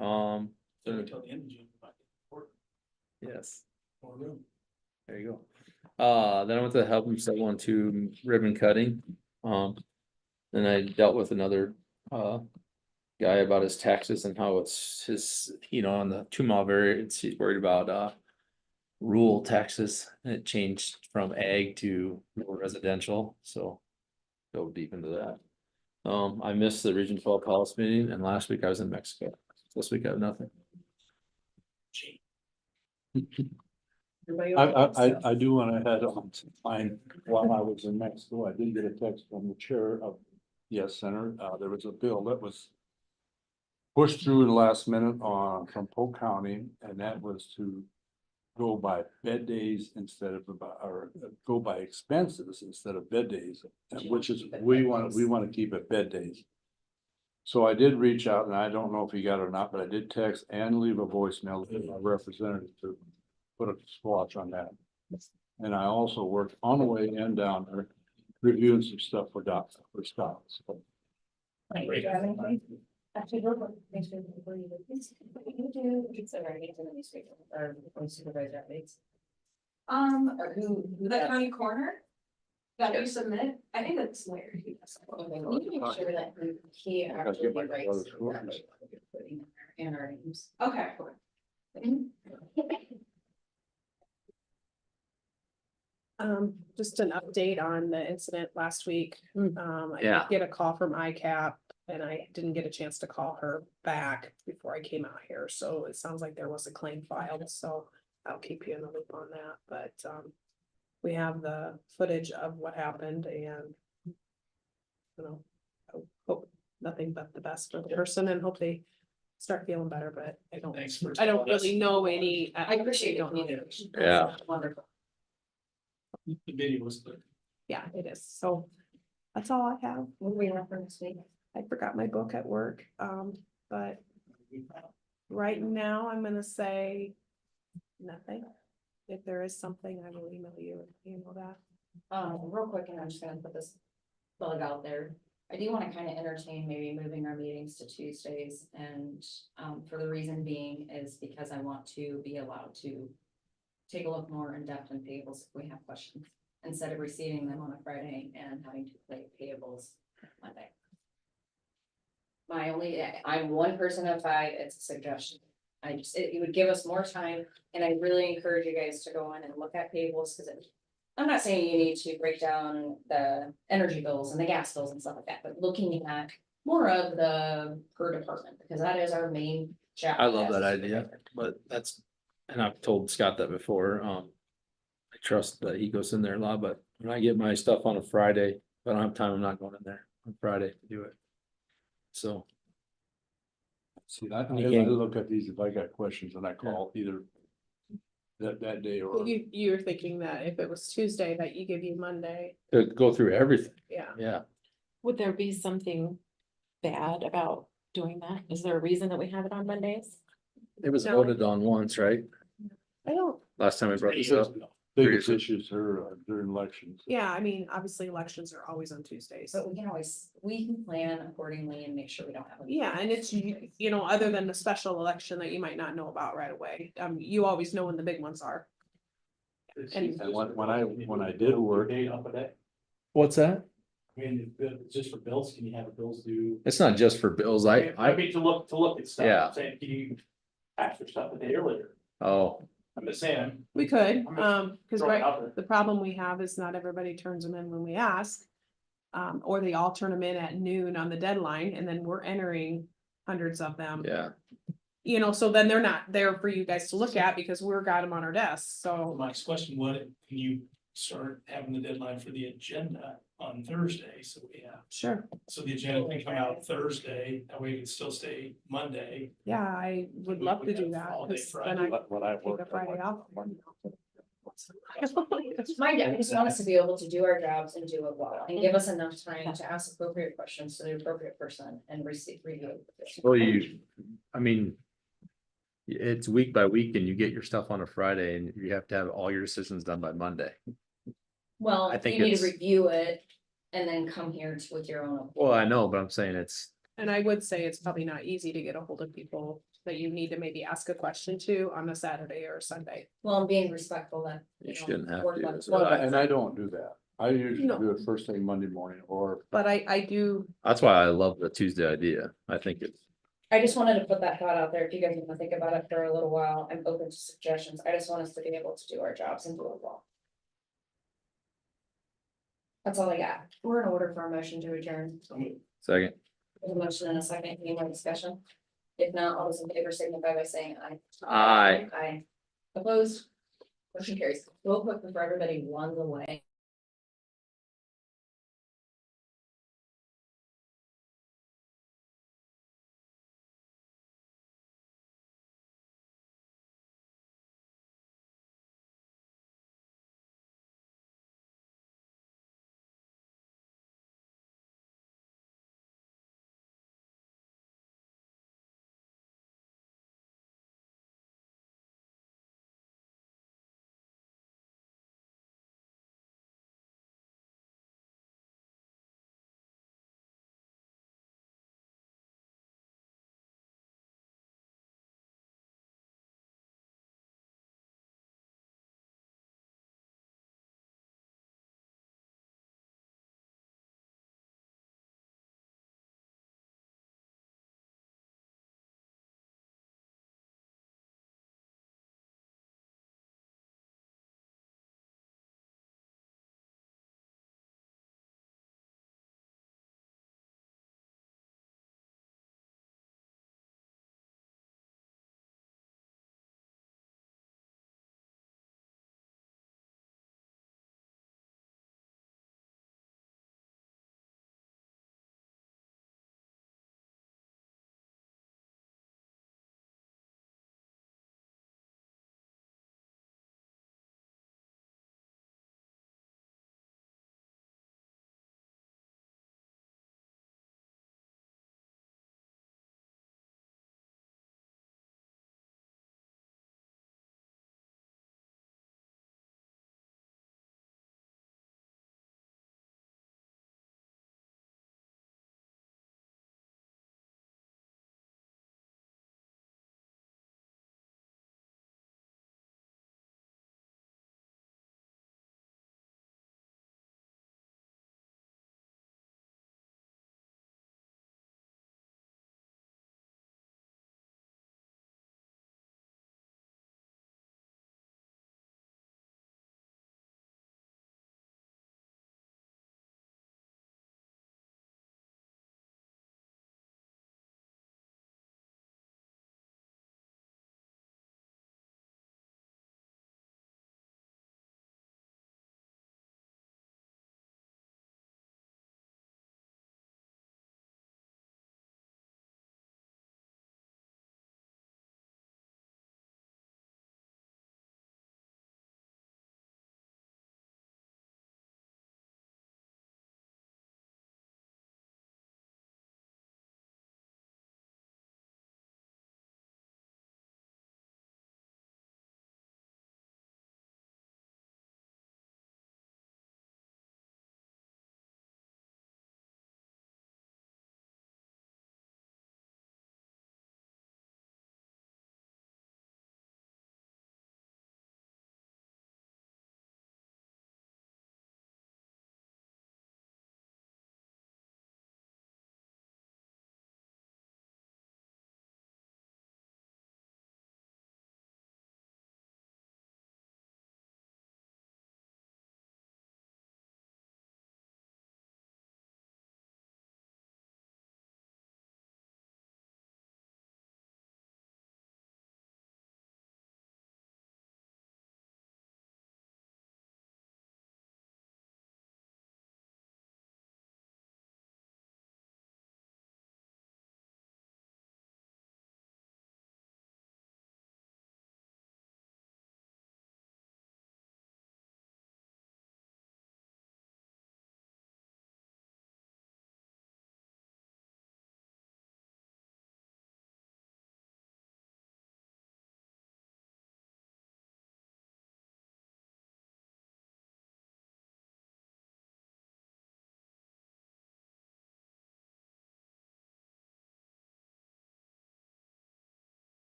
Until the end of June. Yes, More room. there you go. Then I went to help them set 1-2 ribbon cutting. Then I dealt with another guy about his taxes and how it's his, on the 2 mile variance, he's worried about rural taxes, and it changed from ag to more residential, so go deep into that. I missed the Region 12 policy meeting, and last week I was in Mexico. This week I have nothing. Everybody okay? I do want to head on to find, while I was in Mexico, I did get a text from the chair of Yes Center. There was a bill that was pushed through in the last minute from Polk County, and that was to go by bed days instead of or go by expenses instead of bed days, which is, we want to keep it bed days. So I did reach out, and I don't know if he got it or not, but I did text and leave a voicemail to my representative to put a squash on that. And I also worked on the way and down there reviewing some stuff for Scott. So, Actually, real quick, thanks for before you do, it's already in the newspaper or supervisor updates. Or who The county coroner? That you submit, I think that's where. Okay, we need to make sure that he actually my writes. brother's work. Putting in our names. Okay. Just an update on the incident last week. I Yeah. did get a call from ICAP and I didn't get a chance to call her back before I came out here. So it sounds like there was a claim filed, so I'll keep you in the loop on that, but, we have the footage of what happened and, I hope nothing but the best for the person and hope they start feeling better, but I don't Thanks for. I don't really know any. I appreciate don't know. it. Yeah. Wonderful. The video was good. Yeah, it is. So that's all I have. What do we have for next week? I forgot my book at work. But right now I'm gonna say nothing. If there is something, I will email you, you know that. Real quick, and I'm just gonna put this bug out there. I do wanna kind of entertain maybe moving our meetings to Tuesdays and, for the reason being is because I want to be allowed to take a look more in depth in payables if we have questions, instead of receiving them on a Friday and having to play payables Monday. I'm one person of five, it's a suggestion. It would give us more time, and I really encourage you guys to go in and look at payables, because I'm not saying you need to break down the energy bills and the gas bills and stuff like that, but looking at more of the per department, because that is our main job. I love as a that idea, supervisor. but that's, and I've told Scott that before, I trust that he goes in there a lot, but when I get my stuff on a Friday, if I don't have time, I'm not going in there on Friday to do it. So, See, I You can't- look at these if I got questions and I call either that day or. You were thinking that if it was Tuesday, that you give you Monday, to go through everything, yeah. yeah. Would there be something bad about doing that? Is there a reason that we have it on Mondays? It was No. voted on once, right? I don't, Last time we brought this up. Biggest issues are during elections. yeah, I mean, obviously elections are always on Tuesdays. But we can plan accordingly and make sure we don't have. Yeah, and it's, you know, other than the special election that you might not know about right away, you always know when the big ones are. And when I did work, Date up a day. What's that? I mean, if it's just for bills, can you have bills due? It's not just for bills, I I, mean, to look at stuff, Yeah. I'm saying, can you ask for stuff a day earlier? oh, I'm just saying. We could, I'm cause throwing it right, out there. the problem we have is not everybody turns them in when we ask. Or they all turn them in at noon on the deadline, and then we're entering hundreds of them. yeah, You know, so then they're not there for you guys to look at because we're got them on our desks, so. My next question, what, can you start having the deadline for the agenda on Thursday, so we have, Sure, so the agenda can come out Thursday, that way it can still stay Monday. yeah, I would love to do that, Holiday 'cause then I when I take a worked. Friday off. I just want us to be able to do our jobs and do it well, and give us enough time to ask appropriate questions to the appropriate person and review it. well, I mean. It's week by week and you get your stuff on a Friday and you have to have all your decisions done by Monday. Well, I think you need to it's- review it and then come here with your own. Well, I know, but I'm saying it's, And I would say it's probably not easy to get a hold of people that you need to maybe ask a question to on a Saturday or a Sunday. Well, I'm being respectful that. You shouldn't have work to, life is what balance. And I don't do that. I usually No. do it first thing Monday morning or But I do, that's why I love the Tuesday idea. I think it's, I just wanted to put that thought out there. If you guys want to think about it for a little while, I'm open to suggestions. I just want us to be able to do our jobs and do it well. That's all I got. We're in order for a motion to adjourn. second, There's a motion and a second. Any more discussion? If not, all those in favor signify by saying aye. Aye. Aye. Opposed? Motion carries. Real quick before everybody runs away.